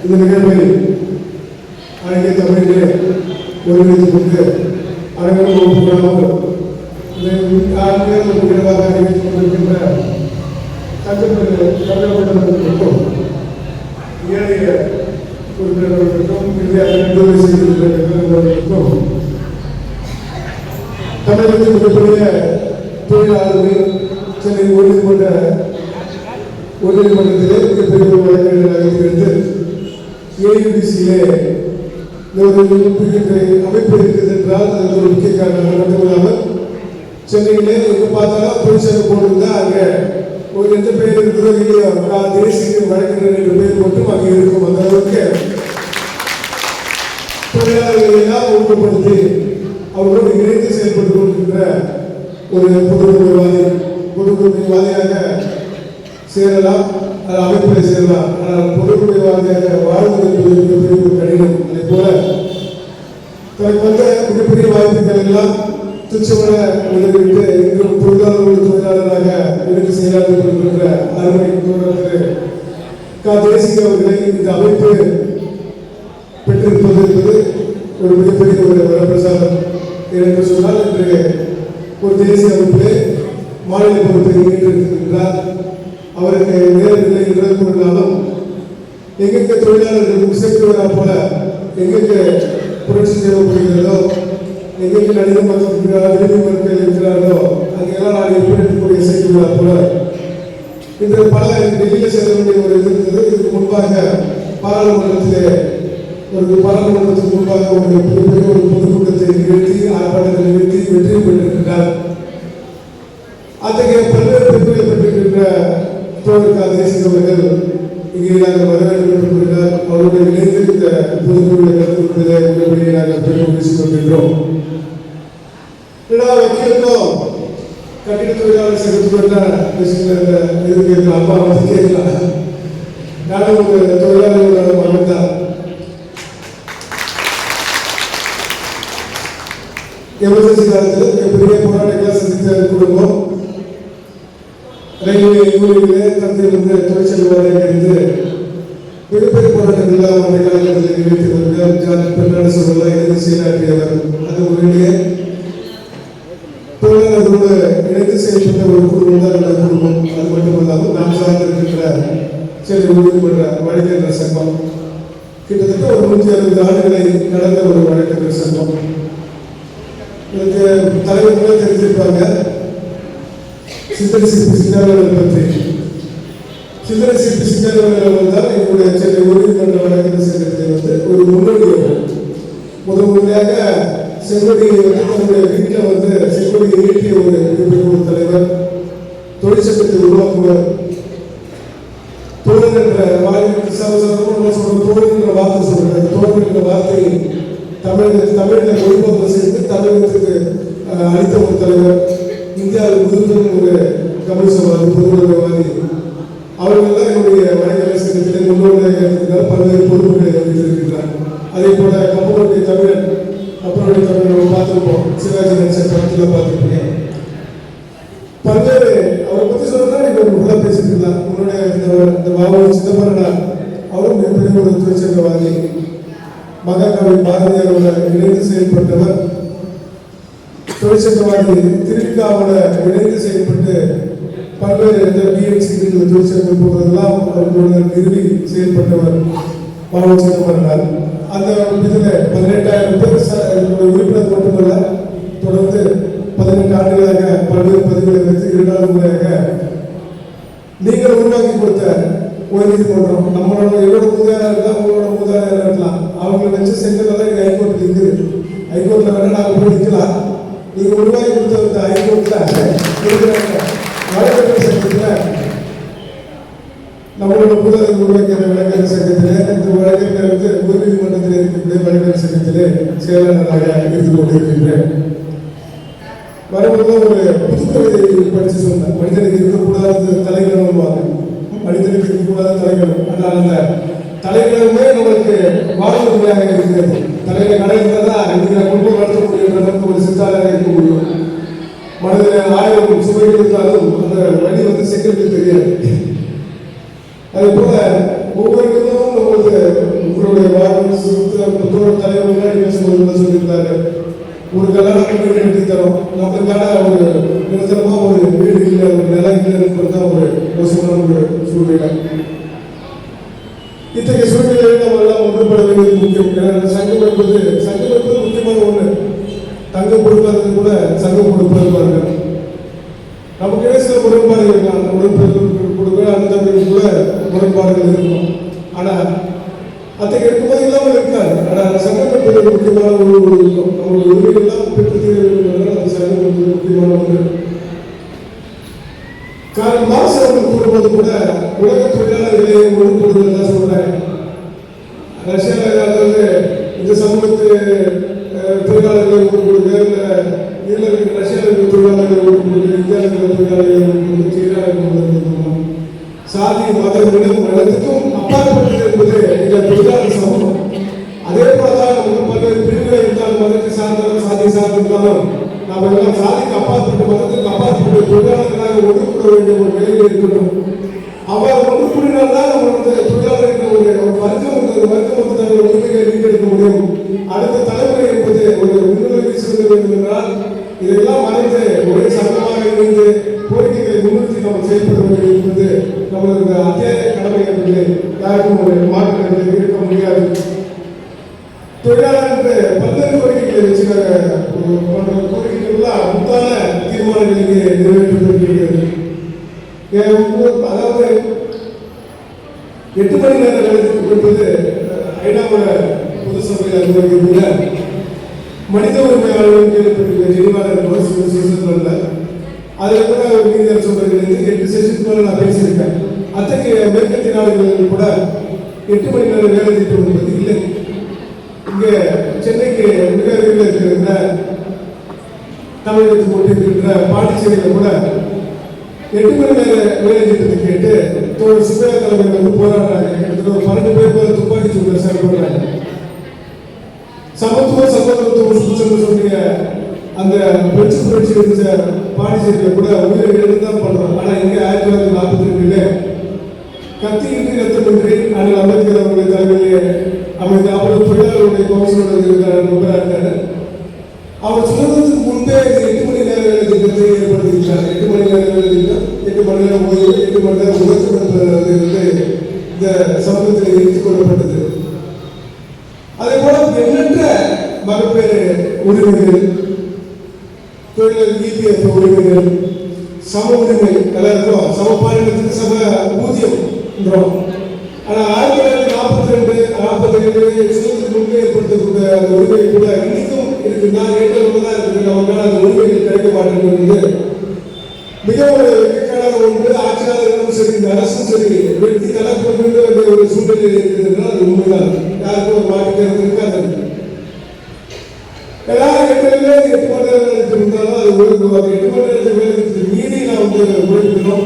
இந்த நிகழ்வை அழகிய தமிழிலே ஒருங்கிணைத்துக் கொண்டு அனைவரும் ஒப்புக்கொள்ளாமல் இரவாக அறிவித்துக் கொண்டிருக்கின்ற சட்டமன்றங்களுக்கும் ஏழைய உறுப்பினர்களுக்கும் இறுதியாக செய்திருக்கிறவர்களுக்கும் தமிழகத்தில் மிகப்பெரிய தொழிலாளர்கள் சென்னை உயர்நீதிமன்றத்திலே மிகப்பெரிய வழக்குகளாக திகழ்ந்து ஏயுடிசியிலே ஒரு அமைப்பு இருக்கிறது என்றால் அதற்கு ஒரு முக்கிய காரணம் மட்டுமில்லாமல் சென்னையிலே எங்கே பார்த்தாலும் தொழிற்சங்க போட்டிருந்தா அங்கே ஒரு எந்த பெயர் இருக்கிறதோ இல்லையோ தேசிய வழக்கறிஞர் என்ற பெயர் மட்டும் அங்கே இருக்கும். அந்த அளவுக்கு தொழிலாளர்களை எல்லாம் ஊக்கப்படுத்தி அவர்களோடு இணைந்து செயல்பட்டு கொண்டிருக்கின்ற ஒரு பொதுக்குழுவாதியாக சேரலாம், அது அமைப்பில் சேரலாம். ஆனால் பொதுக்குழுவாதியாக வாழ்வது என்பது மிகப்பெரிய ஒரு கடினம். அதே போல தனக்கு வந்த மிகப்பெரிய வாய்ப்புகள் எல்லாம் துச்சமான உதவிட்டு எங்கும் தொழிலாளராக இணைந்து செயலாற்றி கொண்டிருக்கின்ற அருமை தோழர் தேசிக அவர்களை இந்த அமைப்பு பெற்றிருப்பது என்பது ஒரு மிகப்பெரிய ஒரு வரப்பிரசாதம். என்று சொன்னால் இன்று ஒரு தேசிய அமைப்பிலே மாநில பொறுப்பை ஏற்றிருக்கின்றார். அவருக்கு நேரமில்லை என்றாலும் எங்கெங்கே தொழிலாளர்களுக்கு சேர்த்துவதா போல எங்கெங்கே புரட்சி தேவைப்படுகிறதோ எங்கெங்கே நடிகை மக்கள் இருக்கிறார்களோ அங்கெல்லாம் நான் ஏற்படுத்தக்கூடிய செய்திகளா போல இன்று பல டெல்லியில் செல்ல வேண்டிய ஒரு இது இருந்தது. இதுக்கு முன்பாக பாராளுமன்றத்துக்கு முன்பாக ஒரு மிகப்பெரிய ஒரு பொதுக்கூட்டத்தை நிகழ்த்தி ஆர்ப்பாட்டத்தை நிகழ்த்தி வெற்றி பெற்றிருக்கிறார். அத்தகைய பல்வேறு பெருமைகளை பெற்றிருக்கின்ற தோழர் தேசியவர்கள் இங்கே நாங்கள் வர வேண்டும் என்று கூறினார். அவருடைய இணைந்து இந்த பொதுக்குழுவை கலந்து கொள்வதை நாங்கள் பெருமை பேசிக் கொண்டிருக்கிறோம். வக்கீலுக்கும் கட்டிட தொழிலாளர் சங்கத்துக்கு பேசுகிற அப்பா வந்து கேட்கலாம். நானும் ஒரு தொழிலாளர்களோட மகன் தான். எமர்ஜென்சி காலத்தில் மிகப்பெரிய போராட்டங்களை சந்தித்த குடும்பம் ரயில்வே யூனியனிலே தந்தை வந்து தொழிற்சங்கவாதியாக இருந்து மிகப்பெரிய போராட்டங்கள் அந்த காலத்தில் நிகழ்த்தியவர்கள் பெண்ணாடு சொல்லலாம் இணைந்து செயலாற்றியவர். அது உண்மையிலேயே தொழிலாளர்களோடு இணைந்து செயல்பட்ட ஒரு குடும்பம் தான் இந்த குடும்பம். அது மட்டுமல்லாமல் நாம் சார்ந்திருக்கின்ற சென்னை உயர்நீதிமன்ற வழக்கறிஞர் சங்கம் கிட்டத்தட்ட ஒரு 160 ஆண்டுகளை கடந்த ஒரு வழக்கறிஞர் சங்கம். எனக்கு தலைவர்கள் தெரிஞ்சிருப்பாங்க சிந்தனை சிற்பி சிங்காரவர்கள் பற்றி. சிந்தனை சிற்பி சிங்காரவர்கள் தான் எங்களுடைய சென்னை உயர்நீதிமன்ற வழக்கறிஞர் சங்கத்தில் வந்து ஒரு முன்னோடியவர். முதன்முறையாக செங்கோடியை வந்து தன்னுடைய வீட்டில் வந்து செங்கோடியை ஏற்றிய ஒரு மிகப்பெரிய ஒரு தலைவர், தொழிற்சங்கத்தை உருவாக்குவார். தோழர் என்ற சாதாரணமாக சொல்ற தோழர் என்ற வார்த்தை சொல்றாங்க. தோழர் என்ற வார்த்தை தமிழில் மொழிபெயர்ப்பு செய்து தமிழகத்துக்கு அளித்த ஒரு தலைவர். இந்தியாவில் முதல் ஒரு கம்யூனிஸ்டவாதி பொதுவாதி. அவர்கள்தான் என்னுடைய வழக்கறிஞர் சங்கத்திலே முன்னோடியாக இருக்கிறார். பல்வேறு பொறுப்புகளை வகித்திருக்கிறார். அதே போல கப்பலுடைய தமிழன் பார்த்துருப்போம். சிவாஜி நடிச்ச படத்தில் பார்த்துருப்பீங்க. பல்வேறு அவரை பற்றி சொல்லணும்னா நீங்க உள்ள பேசிட்டு இருக்கலாம். உங்களுடைய இந்த பாபு சிதம்பரம் அவரும் மிகப்பெரிய ஒரு தொழிற்சங்கவாதி. மகாகவி பாரதியாரோட இணைந்து செயல்பட்டவர். தொழிற்சங்கவாதி திருவிக்காவோட இணைந்து செயல்பட்டு பல்வேறு பிஎம்சி தொழிற்சங்கம் போன்றதெல்லாம் அவர்களோட நிறுவி செயல்பட்டவர் பாபு சிதம்பரம். அந்த இதில் 18,000 பேர் உறுப்பினர் மட்டுமல்ல, தொடர்ந்து 18 ஆண்டுகளாக பல்வேறு பதிவுகளை வைத்து 2வது முறையாக நீங்கள் உருவாக்கி கொடுத்த உயர்நீதிமன்றம் நம்மளோட எவ்வளோ மூதாரம் இருக்கலாம், உங்களோட மூதாரம் இருக்கலாம், அவங்களை வச்சு செங்கல் தான் ஹைகோர்ட் இருக்குது. ஹைகோர்ட்ல வேணா நாங்கள் போய் நிற்கலாம். நீங்கள் உருவாக்கி கொடுத்த ஹைகோர்ட்ல இருக்கிற வழக்கறிஞர் சங்கத்தில் நம்மளோட மூதாரம் உருவாக்கிய வழக்கறிஞர் சங்கத்தில் இந்த வழக்கறிஞர் வந்து உயர்நீதிமன்றத்தில் இருக்கக்கூடிய வழக்கறிஞர் சங்கத்திலே செயலாளராக இருந்து கொண்டிருக்கின்றேன். வரும்போது ஒரு புதுக்கவிதை படித்து சொன்னேன். மனிதனுக்கு இருக்கக்கூடாத தலைகளும் மனிதனுக்கு இருக்கக்கூடாத தலைகளும். ஆனால் அந்த தலைகளுமே நம்மளுக்கு வாழ்வுமையாக இருக்கிறது. தலையில கடை இருந்தால் தான் இன்னைக்கு குடும்பம் நடத்த முடியும், ஒரு சித்தாளாக இருக்க முடியும். மனதில் 1000 சுவைகள் இருந்தாலும் அந்த வழி வந்து செக்கிறது தெரியாது. அதே போல ஒவ்வொரு விதமும் நம்மளுக்கு உங்களுடைய வாழ்வு தலைவர் முன்னாடி பேசும்போது சொல்லியிருந்தாரு, ஒரு கல்யாணம் கட்டி தரோம், நம்மளுக்கான ஒரு நிரந்தரமா ஒரு வீடு இல்லை, ஒரு நிலம் இல்லை என்பதுதான் ஒரு மோசமான ஒரு சூழ்நிலை. இத்தகைய சூழ்நிலையை நம்ம எல்லாம் ஒன்றுபட வேண்டியது முக்கியம். சங்கம் என்பது முக்கியமான ஒண்ணு. தங்கம் கொடுக்காதது கூட சங்கம் கொடுப்பது. நமக்கு சில முரண்பாடுகள் இருக்கலாம். அந்த கொடுக்க அந்த கூட முரண்பாடுகள் இருக்கும். ஆனா அத்தகைய இருக்கும்போது இல்லாமல் இருக்காது. ஆனால் சங்கம் என்பது முக்கியமான ஒரு இருக்கும். நம்மளுடைய உரிமைகள் எல்லாம் பெற்று தீர்வு அந்த சங்கம் என்பது முக்கியமான ஒன்று. மார்க்ஸ் அவர்கள் கூறும்போது கூட உலக தொழிலாளர்களை ஒழுங்குபடுவதை சொல்றாங்க. ரஷ்யாவில் அதாவது இந்த சமூகத்து தொழிலாளர்களை ஒழுங்குபடுங்க, இல்லை ரஷ்யாவில் இருக்கிற தொழிலாளர்களை ஒழுங்குபடுங்க, இந்தியாவில் இருக்கிற தொழிலாளர்களை ஒழுங்குபடுங்க, சீனாவில் ஒழுங்குபடுங்க. சாதி மதங்களும் நலத்துக்கும் அப்பாற்பட்டது என்பது இந்த தொழிலாளர் சமூகம். அதே போலதான் நமக்கு பல்வேறு பிரிவுகள் இருந்தாலும், மதத்தை சார்ந்தாலும் சாதி சார்ந்திருந்தாலும், நாம் எல்லாம் சாதிக்கு அப்பாற்பட்ட மதத்துக்கு அப்பாற்பட்ட தொழிலாளர்களாக ஒன்றுபட வேண்டிய ஒரு நிலையில் இருக்கணும். அவ்வாறு ஒன்றுபடினால்தான் நம்ம வந்து தொழிலாளர்கள் ஒரு வர்க்கம் வந்து தங்கள் உரிமைகளை மீட்டெடுக்க முடியும். அடுத்த தலைமுறை என்பது ஒரு முன்னுரிமை செலுத்த வேண்டும் என்றால் இதெல்லாம் மறைந்து ஒரே சங்கமாக இணைந்து கோரிக்கைகளை முன்னிறுத்தி நம்ம செயல்பட வேண்டும் என்பது நம்மளுக்கு அத்தியாய கடமை என்பது யாருக்கும் ஒரு மாற்றங்களை இருக்க முடியாது. தொழிலாளருக்கு பல்வேறு கோரிக்கைகளை வச்சுக்காங்க. கோரிக்கைகள்லாம் முத்தான தீர்மானங்களுக்கு நிறைவேற்றப்பட்டிருக்கிறது. அதாவது 8 மணி நேர வேலை என்பது ஐநாவோட பொது சபையில் அனுமதிக்கக்கூடிய மனித உரிமை ஆளுநருக்கு ஏற்பட்டிருக்கிற ஜெனிவாவில் அதில் கூட ஒரு நீதியரசர் சொல்றதுலேருந்து 8 செஷனுக்கு நான் பேசியிருக்கேன். அத்தகைய மேற்கத்திய நாடுகளில் கூட 8 மணி நேர வேலை திட்டம் என்பது இல்லை. இங்கே சென்னைக்கு மிக அருகில் இருக்கிற தமிழகத்துக்கு போட்டிருக்கின்ற பாண்டிச்சேரியில் கூட 8 மணி நேர வேலை திட்டத்தை கேட்டு தோழர் சுப்பையா தலைவர் வந்து போராடுறாங்க. கிட்டத்தட்ட 12 பேர் போல துப்பாக்கி சூழல் செயல்படுறாங்க. சமத்துவம் சகோதரத்துவம் சொல்லிய அந்த புரட்சி இருந்த பாண்டிச்சேரியில கூட உயிரை இழந்துதான் பண்றோம். ஆனா இங்க 1942 கத்தியின்றி ரத்தமின்றி அண்ணல் அம்பேத்கர் அவருடைய தலைமையிலே அமைந்த அவருடைய தொழிலாளருடைய கவுன்சிலர் இருக்காரு. அவர் சொல்றதுக்கு முன்பே 8 மணி நேர வேலை திட்டத்தை ஏற்படுத்தியிருக்கிறார். 8 மணி நேர வேலை திட்டம், 8 மணி நேரம் ஓய்வு, 8 மணி நேரம் உழைப்பு இந்த சமூகத்தில் எடுத்துக் கொள்ளப்பட்டது. அதே போல எண்ணற்ற மகப்பேறு உரிமைகள், தொழில் EPF உரிமைகள், சம உரிமை எல்லாருக்கும் சமபாலினத்துக்கு சம ஊதியம். ஆனால் 1942, 47 சுதந்திரத்துக்கு முன்பே ஏற்படுத்தக்கூடிய அந்த உரிமை கூட இன்னைக்கும் இருக்கு. நான் ஏற்றதான் இருக்கு. நமக்கான அந்த உரிமைகள் கிடைக்க மாட்டேங்கிறது மிக ஒரு வெற்றிக்கான ஒன்று. ஆட்சியாளர்களும் சரி, இந்த அரசும் சரி, வெற்றி தளர்ப்பு வேண்டிய ஒரு சூழ்நிலை இருக்கிறதுனா அது உண்மைதான். யாருக்கும் ஒரு மாற்றுக்கிறது இருக்காது. எல்லாரும் 8 மணி நேரம் இருந்தாலும் அது ஒழுங்குவாங்க. 8 மணி நேரத்துக்கு வேலை மீறி நான் உழைக்கணும்.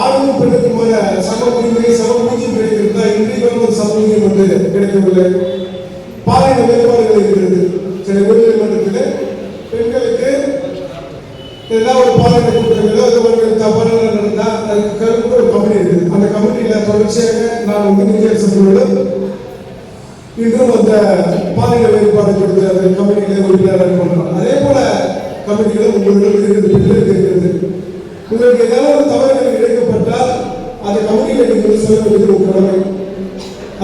ஆணுக்கும் பெண்ணுக்குமான சம உரிமை சம ஊதியம் கிடைக்கிறதா? இன்றைக்கு ஒரு சம ஊதியம் வந்து கிடைக்கவில்லை. பாலின வேறுபாடுகள் இருக்கிறது. சில உயர்நீதிமன்றத்தில் பெண்களுக்கு இதெல்லாம் ஒரு பாலின கூட்டங்களோ இது ஒரு தவறு நடந்தால் அதுக்கு ஒரு கமிட்டி இருக்குது. அந்த கமிட்டியில் தொடர்ச்சியாக நான் வந்து நிதியரசர்களோடு இன்றும் அந்த பாலின வேறுபாடு கொடுத்து அந்த கமிட்டியிலே உறுப்பினராக பண்ணுறோம். அதே போல கமிட்டிகளும் உங்களிடம் இருக்கிறது. உங்களுக்கு ஏதாவது ஒரு தவறுகள் இழைக்கப்பட்டால் அந்த கமிட்டியில் நீங்கள் சொல்ல வேண்டியது ஒரு கடமை.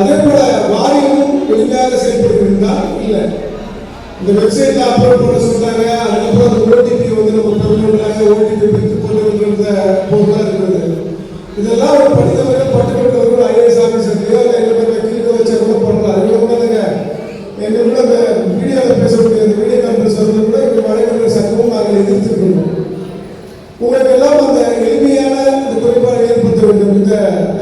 அதே போல வாரியமும் எளிமையாக செயல்படுத்திருந்தால் இல்லை இந்த வெப்சைட்ல அப்லோட் பண்ண சொல்றாங்க. அதுக்கப்புறம் அந்த ஓடிபி வந்து நம்ம பெறுறாங்க, ஓடிபி பெற்று கொள்ளுங்கிற போதுதான் இருக்கிறது. இதெல்லாம் ஒரு படித்தவர்கள் பட்டுக்கொண்டவர்கள் ஐஏஎஸ் ஆஃபீஸர்லையோ இல்லை கிளிக்க வச்சா கூட பண்ணலாம். அது கூட எங்களோட அந்த மீடியாவில் பேசக்கூடிய அந்த வீடியோ கான்ஃபரன்ஸ் வந்து கூட இந்த வழக்கறிஞர் சட்டமும் நாங்கள் எதிர்த்திருக்கணும். உங்களுக்கு எல்லாம் அந்த எளிமையான இந்த குறைபாடு ஏற்படுத்த வேண்டும். இந்த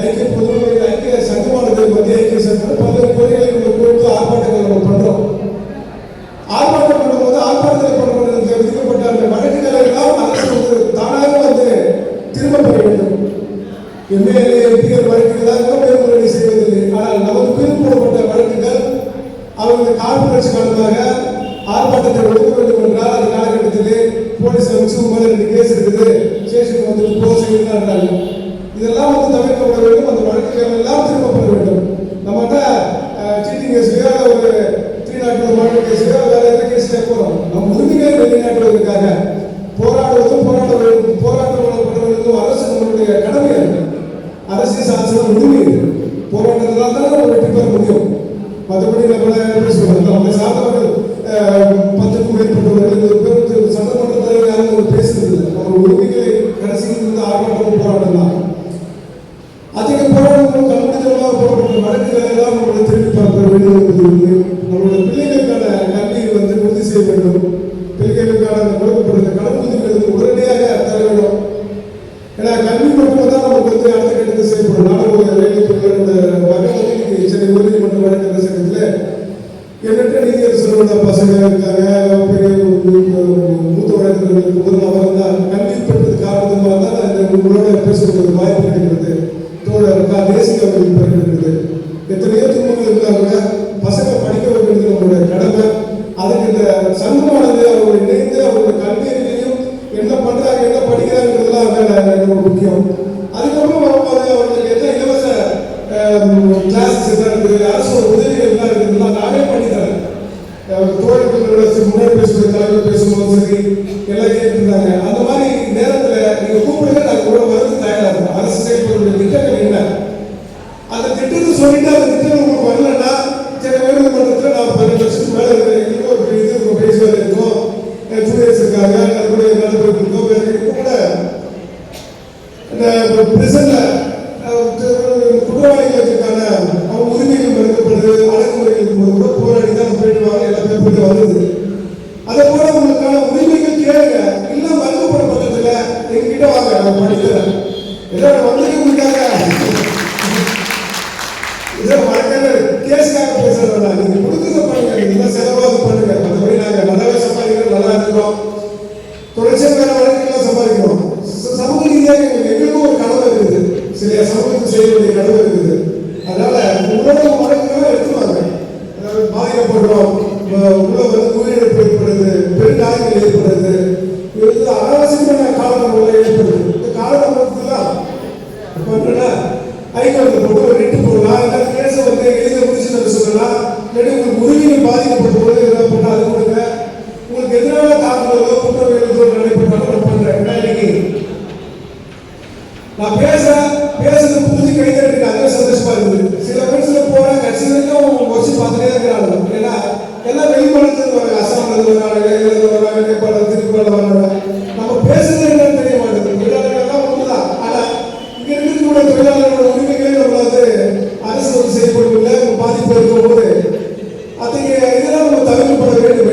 ஐக்கிய சங்கமானது மத்திய ஐக்கிய சங்கம் பல்வேறு குறைகளை கொடுத்து ஆர்ப்பாட்டங்கள் நம்ம பண்றோம். ஆர்ப்பாட்டம் பண்ணும்போது ஆர்ப்பாட்டத்தில் பண்ண விதிக்கப்பட்ட அந்த வழக்குகளை எல்லாம் அரசு வந்து தானாக வந்து திரும்ப பெற வேண்டும். எம்எல்ஏ எம்பிகள் வழக்குகளாக மேல்முறையீடு செய்வதில்லை. ஆனால் நமக்கு பின் போடப்பட்ட வழக்குகள் அவர்கள் காழ்ப்புணர்ச்சி காரணமாக ஆர்ப்பாட்டத்தை ஒடுக்க வேண்டும் என்றால் அந்த காலகட்டத்திலே போலீஸ் அமைச்சு மேலே 2 கேஸ் இருக்குது, ஸ்டேஷனுக்கு வந்து க்ளோஸ் செய்கிறார்கள். இதெல்லாம் வந்து தவிர்க்கப்பட வேண்டும். அந்த வழக்குகள் எல்லாம் திரும்பப்பட வேண்டும். நம்மகிட்ட சீட்டிங் கேஸ்லையோ ஒரு 302 மாடல் கேஸ்லையோ வேற எந்த கேஸ்லையோ போகிறோம். நம்ம உரிமைகளை நிலைநாட்டுவதற்காக போராட்டப்படுவதற்கும் அரசு நம்மளுடைய கடமை இருக்கு. அரசியல் சாசனம் உரிமை இருக்கு. போராட்டத்தினால் தான் நம்ம வெற்றி பெற முடியும். மற்றபடி நம்ம சொல்றோம் நம்ம சார்ந்தவர்கள் 10க்கும் மேற்பட்டவர்கள் சட்டமன்ற தலைவர் யாரும் பேசுறது இல்லை. நம்ம உரிமைகளை கடைசியில் இருந்து ஆர்ப்பாட்டம் போராட்டம் தான். அதிக போராட்டங்களும் கல்வித்தனமாக போராட்ட வழக்குகளை எல்லாம் நம்மளை திரும்பி பார்க்க வேண்டும் என்பது நம்மளுடைய பிள்ளைகளுக்கான கல்வியை வந்து உறுதி செய்ய வேண்டும். பிள்ளைகளுக்கான கொடுக்கப்படுகிற கடவுளுக்கு உடனடியாக தர வேண்டும். ஏன்னா கல்வி மட்டும் தான் நமக்கு வந்து அடுத்த கட்டத்தை செயல்படும். நானும் ஒரு ரயில்வே வகை வந்து சென்னை உயர்நீதிமன்ற வழக்கறிஞர் சங்கத்தில் எண்ணற்ற நீதியரசர்கள் பசங்க இருக்காங்க. பெரிய மூத்த வழக்கறிஞர்களுக்கு முதல் அவர் தான் கல்வி பெற்றது காரணமாக தான் உங்களோட பேசுவதற்கு வாய்ப்பு கிடைக்கிறது. தோழர் தேசிய அவர்கள் பெறுகிறது. எத்தனையோ துன்பங்கள் இருந்தால் கூட பசங்க படிக்க வேண்டியது நம்மளுடைய கடமை. அதுக்கு இந்த சங்கமானது அவர்கள் இணைந்து அவருடைய கல்வியிலையும் என்ன பண்றாங்க என்ன படிக்கிறாங்கிறதுலாம் ரொம்ப முக்கியம். அதுக்கப்புறம் வரும்போது அவர்களுக்கு எத்தனை இலவச கிளாஸஸ் எல்லாம் இருக்குது, அரசோட உதவிகள் எல்லாம் இருக்குதுலாம் நானே பண்ணித்தரேன். தோழர்கள் முன்னாடி பேசுவது தலைவர் பேசும்போது சரி எல்லாம் கேட்டுருந்தாங்க. அந்த மாதிரி நேரத்தில் நீங்க கூப்பிடுங்க, நாங்கள் கூட வரது தயாராக இருக்கோம். அரசு செயல்படுற திட்டங்கள் என்ன அந்த திட்டத்தை சொல்லிட்டு அந்த திட்டம் உங்களுக்கு வரலன்னா சரி உயர்நீதிமன்றத்தில் நான் 12 லட்சத்துக்கு மேலே இருக்கிற ஒரு இது பேசுவது இருக்கும், ஜூனியர்ஸ் இருக்காங்க, அதுக்குடைய நடைபெற்று இருக்கோம். கூட இந்த பிரிசன்ல குற்றவாளிகளுக்கான அவங்க உரிமைகள் மறுக்கப்படுது, அடக்குமுறைகளுக்கு கூட போராடி தான் போயிடுவாங்க. எல்லாம் போயிட்டு வருது. அதை போல உங்களுக்கான உரிமைகள் கேளுங்க. இல்லை மறுக்கப்பட பக்கத்தில் எங்ககிட்ட வாங்க, நான் படிக்கிறேன். எல்லாரும் வந்து உங்களுக்காக இதை வழக்கறிஞர் கேஸுக்காக பேசுறதா நீங்க கொடுக்குறத பண்ணுங்க, இதெல்லாம் செலவாக பண்ணுங்க. மற்றபடி நாங்கள் நல்லாவே சம்பாதிக்கிறோம், நல்லா இருக்கிறோம், தொடர்ச்சியாக வேற வழக்கெல்லாம் சம்பாதிக்கிறோம். சமூக ரீதியாக எங்களுக்கும் ஒரு கடமை இருக்குது, சில சமூகத்துக்கு செய்ய வேண்டிய கடமை இருக்குது. அதனால உங்களோட வழக்குகளும் எடுத்துவாங்க. அதாவது பாதிக்கப்படுறோம், உள்ள வந்து உயிரிழப்பு ஏற்படுது, பெருங்காயங்கள் ஏற்படுது, இது அனாவசியமான காலநம்பர்கள் ஏற்படுது. இந்த காலநம்பரத்துலாம் பண்ணுறா ஹைகோர்ட்டில் போட்டு ஒரு ரிட்டு போடலாம். இல்லை கேஸை வந்து எளிதாக முடிச்சு சொல்லலாம். இல்லாட்டி உங்களுக்கு உரிமைகள் பாதிக்கப்பட்ட போது எதாவது போட்டால் அது கொடுங்க. உங்களுக்கு எதிரான தாக்குதலோ குற்றவியலோ நடைபெற்றாலும் பண்ணுறேன். இன்னைக்கு நான் பேசுறது புரிஞ்சு கைதட்டு அதே சந்தோஷமா இருக்குது. சில பேர் போறேன் கட்சி வரைக்கும் வச்சு பார்த்துட்டே இருக்கிறாங்க. ஏன்னா எல்லாம் வெளிமாநிலத்தில் வராங்க, அசாம்ல வராங்க, வராங்க, நேபாள திருப்பூர்ல வராங்க. நம்ம பேசுறது என்னன்னு தெரிய மாட்டேங்குது. தொழிலாளர்கள்லாம் ஒண்ணுதான். ஆனா இங்க இருக்கக்கூடிய தொழிலாளர்களோட உரிமைகளே நம்ம வந்து அரசு வந்து செய்யப்படவில்லை. பாதிப்பு இருக்கும் போது அதுக்கு இதெல்லாம் நம்ம தவிர்க்கப்பட வேண்டும்.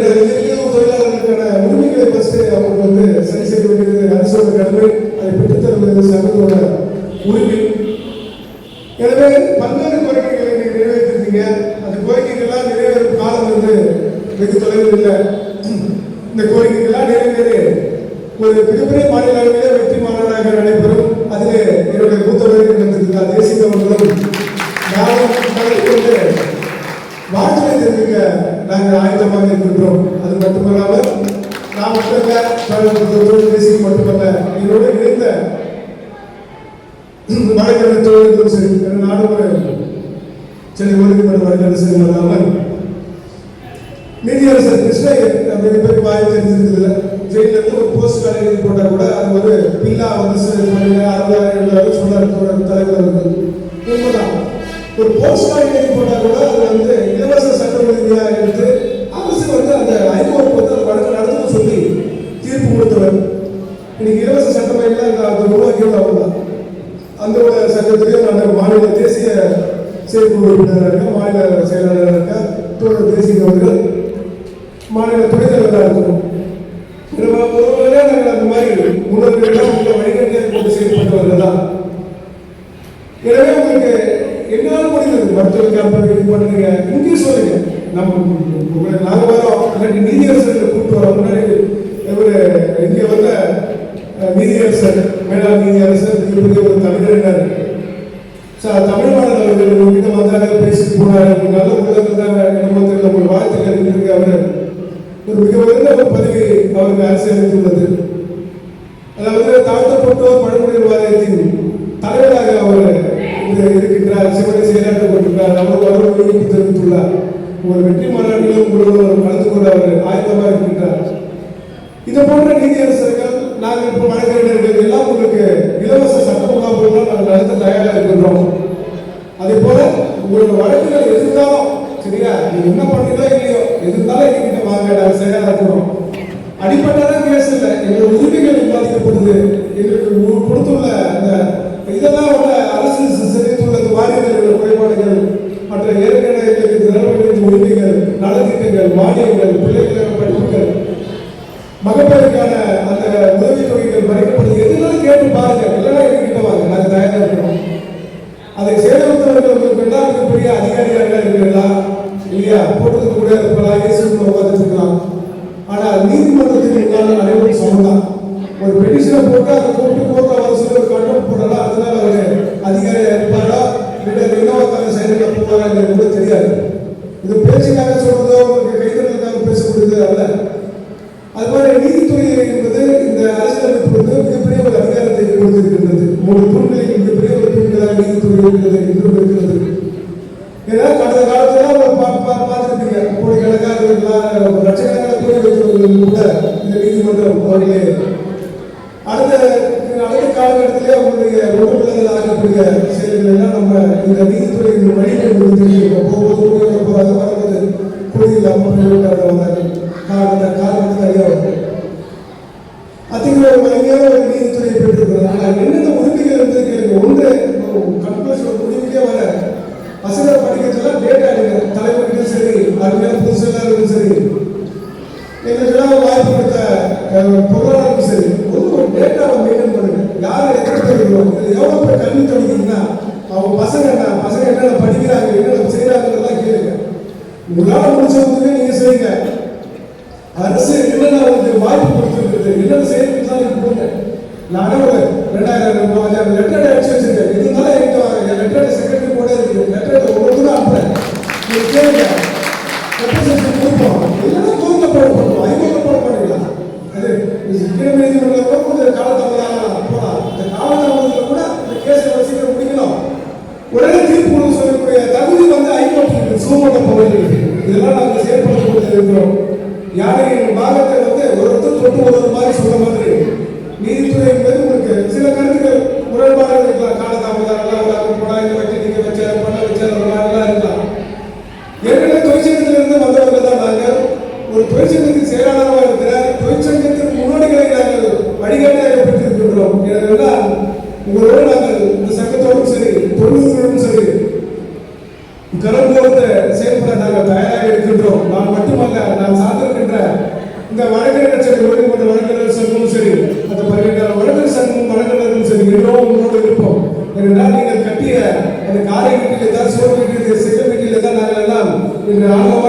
தொழிலாளர்களுக்கான உரிமைகளை ஃபர்ஸ்ட் அவங்க வந்து சரி செய்ய வேண்டியது அரசோட கடமை. அதை பெற்றுத்தர சங்கத்தோட உரிமை. எனவே பல்வேறு கோரிக்கைகளை நீங்கள் நிறைவேற்றிருக்கீங்க. அந்த கோரிக்கைகள்லாம் நிறைவேறும் காலம் வந்து வெகு தொலைவில் இல்லை. இந்த கோரிக்கைகள்லாம் நிறைவேறி ஒரு மிகப்பெரிய மாநில அளவிலே வெற்றி மாநாடாக நடைபெறும். அதிலே என்னுடைய மூத்த வழக்கறிஞர் தேசிக அவர்களும் நானும் கலந்து கொண்டு வாழ்த்துறை தெரிவிக்க நாங்கள் ஆயத்தமாக இருக்கின்றோம். அது மட்டுமல்லாமல் நாம் தேசிய மட்டுமல்ல இதோடு இணைந்த வழக்கறிஞர் தொழிலும் சரி நாடு ஒரு சென்னை உயர்நீதிமன்ற வழக்கறிஞர் சரி இல்லாமல் நீதியரசர் கிருஷ்ணய்யர் மிகப்பெரிய வாய்ப்பு தெரிஞ்சிருந்தது. ஜெயில இருந்து ஒரு போஸ்ட் கார்டு எழுதி போட்டா கூட அது ஒரு பில்லா வந்து 60,000 சொன்னார் தலைவர் அவர்கள். உண்மைதான், ஒரு போஸ்ட் கார்டு எழுதி போட்டா கூட அது வந்து இலவச சட்ட உதவியாக எடுத்து அரசு வந்து அந்த ஹைகோர்ட் வந்து அந்த வழக்கு நடத்தணும் சொல்லி தீர்ப்பு கொடுத்தவர். இன்னைக்கு இலவச சட்டமையெல்லாம் உருவாக்கியவர் அவர் தான். அந்த ஒரு சட்டத்திலேயே அந்த மாநில தேசிய செயற்குழு உறுப்பினராக இருக்க, மாநில செயலாளராக இருக்க தோழர் தேசிய அவர்கள் மாநில துணைத் தலைவராக இருக்கணும். ஒருவேளை நாங்கள் அந்த மாதிரி முன்னோர்களெல்லாம் உள்ள வழிகாட்டியாக கொண்டு செயல்பட்டவர்கள் தான். எனவே உங்களுக்கு எங்களால் முடிந்தது மருத்துவ கேம்பர் இது பண்ணுங்க, இங்கே சொல்லுங்க. நம்ம நாங்கள் வரோம், நீதியரசர்களை கூப்பிட்டு வரோம். முன்னாடி ஒரு இங்கே வந்த நீதியரசர், மேலாண் நீதியரசர் ஒரு தமிழர் தமிழ் மாநில அவர்கள் வந்தாங்க, பேசிட்டு போனார். நல்ல உள்ளத்தில் தான் நம்ம ஒரு வாழ்த்துக்கள் இருக்கு. அவர் ஒரு மிக உயர்ந்த ஒரு பதவி அவருக்கு அரசியலுள்ளது. அதாவது தாழ்த்தப்பட்டோர் பழங்குடியினர் வாரியத்தின் தலைவராக அவர் இருக்கின்றார், சிவனை செயலாற்றப்பட்டிருக்கிறார். அவர் விருப்பம் தெரிவித்துள்ளார். ஒரு வெற்றி மாநாட்டிலும் உங்களோடு கலந்து கொண்டு அவர் ஆயத்தமாக இருக்கின்றார். இது போன்ற நீதியரசர்கள் நாங்கள் இப்போ வழக்கறிஞர்கள் எல்லாம் உங்களுக்கு இலவச சட்ட முகாம்கள் நாங்கள் நடத்த தயாராக இருக்கின்றோம். அதே போல உங்களோட வழக்குகள் எதிர்த்தாலும் சரியா, நீங்க என்ன பண்ணீங்களோ இல்லையோ எதிர்த்தாலும் எங்ககிட்ட வாங்க, நாங்கள் சரியாக இருக்கிறோம். அடிப்படையான கேஸ் இல்லை, எங்களோட உரிமைகள் பாதிக்கப்படுது. எங்களுக்கு கொடுத்துள்ள அந்த இதெல்லாம் வந்து அரசு செலுத்துள்ள வாரியங்கள் குறைபாடுகள், மற்ற ஏற்கனவே எங்களுக்கு நிலவரங்களின் உரிமைகள், நலத்திட்டங்கள், மானியங்கள், பிள்ளைகள் படிப்புகள், மகப்பேறுக்கான அந்த உதவித்தொகைகள் மறைக்கப்படுது. எதுனாலும் கேட்டு பாருங்க, இல்லைன்னா எங்ககிட்ட வாங்க, நாங்கள் தயாராக இருக்கிறோம். அதை செயல்படுத்துவதற்கு எல்லாம் மிகப்பெரிய அதிகாரியாக இருக்கிறீங்களா இல்லையா, போட்டது கூட இருக்கலாம், இயேசுக்குள்ள உட்காந்துருக்கலாம். ஆனால் நீதிமன்றத்தில் இருந்தாலும் அனைவரும் சமம். ஒரு பெட்டிஷனை போட்டு அதை போட்டு கோர்ட்டில் வர சொல்லி ஒரு கண்டனம் போடலாம், அதனால அவர் அதிகாரியாக இருப்பாரா இல்லை இன்னொருக்கான செயல்கள் போவாரா கூட தெரியாது. இது பேச்சுக்காக சொல்றதோ உங்களுக்கு கைதலுக்காக பேசக்கூடியது அல்ல. அது மாதிரி நீதித்துறை என்பது இந்த அரசியலமைப்பு வந்து மிகப்பெரிய ஒரு அதிகாரத்தை கொடுத்திருக்கின்றது. 3 தூண்களில் மிகப்பெரிய ஒரு தூண்களாக நீதித்துறை இருக்கிறது, இன்றும் இருக்கிறது. ஏன்னா கடந்த காலத்துல பார்த்துருப்பீங்க, கோடிக்கணக்காக லட்சக்கணக்கான கோடி வைத்தவர்கள் கூட இந்த நீதிமன்றம் அவர்களே அடுத்த காலகட்டத்திலே அவங்களுடைய ஒழுங்குகள் ஆகக்கூடிய செயல்கள் எல்லாம் நம்ம இந்த நீதித்துறையின் வழிகள் தெரியும். போகும்போது போறாங்க, வரும்போது கோயில் வந்தாங்க. காரணத்தை அறிய அதிக ஒரு வலிமையான ஒரு நீதித்துறையை பெற்றிருக்கிறது. ஆனால் என்னென்ன உரிமைகள் இருந்திருக்கு, ஒன்று கன்க்ளூஷன் முடிவுக்கே வர பசங்களை படிக்கிறதுலாம் டேட்டா எடுங்க. தலைவர்களும் சரி, அருமையான புதுசெல்லாம் சரி, எங்களுக்கெல்லாம் வாய்ப்பு கொடுத்த பொருளாதாரம் சரி, ஒரு டேட்டாவை மெயின்டைன் பண்ணுங்க. யாரை எதிர்க்கிறோம், எவ்வளோ பேர் கல்வி தொடங்கிங்கன்னா அவங்க பசங்க என்னென்ன படிக்கிறாங்க, என்னென்ன செய்யறாங்கிறதெல்லாம் கேளுங்க. உங்களால் முடிச்சவங்க நீங்க செய்யுங்க. அரசு என்னென்ன அவங்களுக்கு வாய்ப்பு கொடுத்துருக்குது, என்னென்ன செய்யறதுக்கு போங்க. நானே ஒரு 2000 லெட்டர் அடிச்சு வச்சிருக்கேன். இருந்தாலும் என்கிட்ட வாங்க, என் லெட்டர் செக்ரட்டரி கூட இருக்குது. லெட்டர் ஒவ்வொருத்தரும் அனுப்புறேன், நீங்க கேளுங்க. ரெப்ரசன்டேஷன் கொடுப்போம், இல்லைன்னா கோர்ட்ல போட ஹைகோர்ட்ல போட பண்ணிக்கலாம். அது கீழ் நீதிமன்றம் கொஞ்சம் காலதாமதம் போகலாம். இந்த காலதாமதத்தில் கூட இந்த கேஸை சீக்கிரம் முடிக்கணும். உடனே தீர்ப்பு கொடுக்க சொல்லக்கூடிய தகுதி வந்து ஹைகோர்ட் சுமூக போகிறது. இதெல்லாம் நாங்கள் செயல்படுத்த இருக்கிறோம். யாரையும் பாகத்தை வந்து ஒருத்தர் தொட்டு ஒரு மாதிரி சொல்ற மாதிரி நீதித்துறை என்பது உங்களுக்கு சில கருத்துக்கள் முரண்பாடு இருக்கலாம். காலதாமதம் வச்சு நீங்க வச்ச பண்ண வச்செல்லாம் இருக்கலாம். ஏற்கனவே தொழிற்சங்கத்திலிருந்து வந்தவர்கள் தான் நாங்கள். ஒரு தொழிற்சங்கத்தின் செயலாளராக இருக்கிற தொழிற்சங்கத்தின் முன்னோடிகளை நாங்கள் வழிகாட்டியாக பெற்றிருக்கின்றோம். இதெல்லாம் உங்களோடு நாங்கள் இந்த சங்கத்தோடும் சரி, தொழில்நுட்பத்தோடும் சரி கரம் கோர்த்து செயல்பட நாங்கள் தயாராக இருக்கின்றோம். நான் மட்டுமல்ல, நான் சார்ந்திருக்கின்ற இந்த வழக்கறிஞர் சரி, உயர்நீதிமன்ற வழக்கறிஞர் சங்கமும் சரி, அந்த பல்வேறு வழக்கறிஞர் சங்கமும் வழக்கறிஞர்களும் சரி, எல்லோரும் உங்களோடு இருப்போம். ஏனென்றால் நீங்கள் கட்டிய அந்த காரை வீட்டில் தான், சோறு வீட்டில், செல்ல வீட்டில் தான் நாங்கள் எல்லாம் இன்று ஆழமாக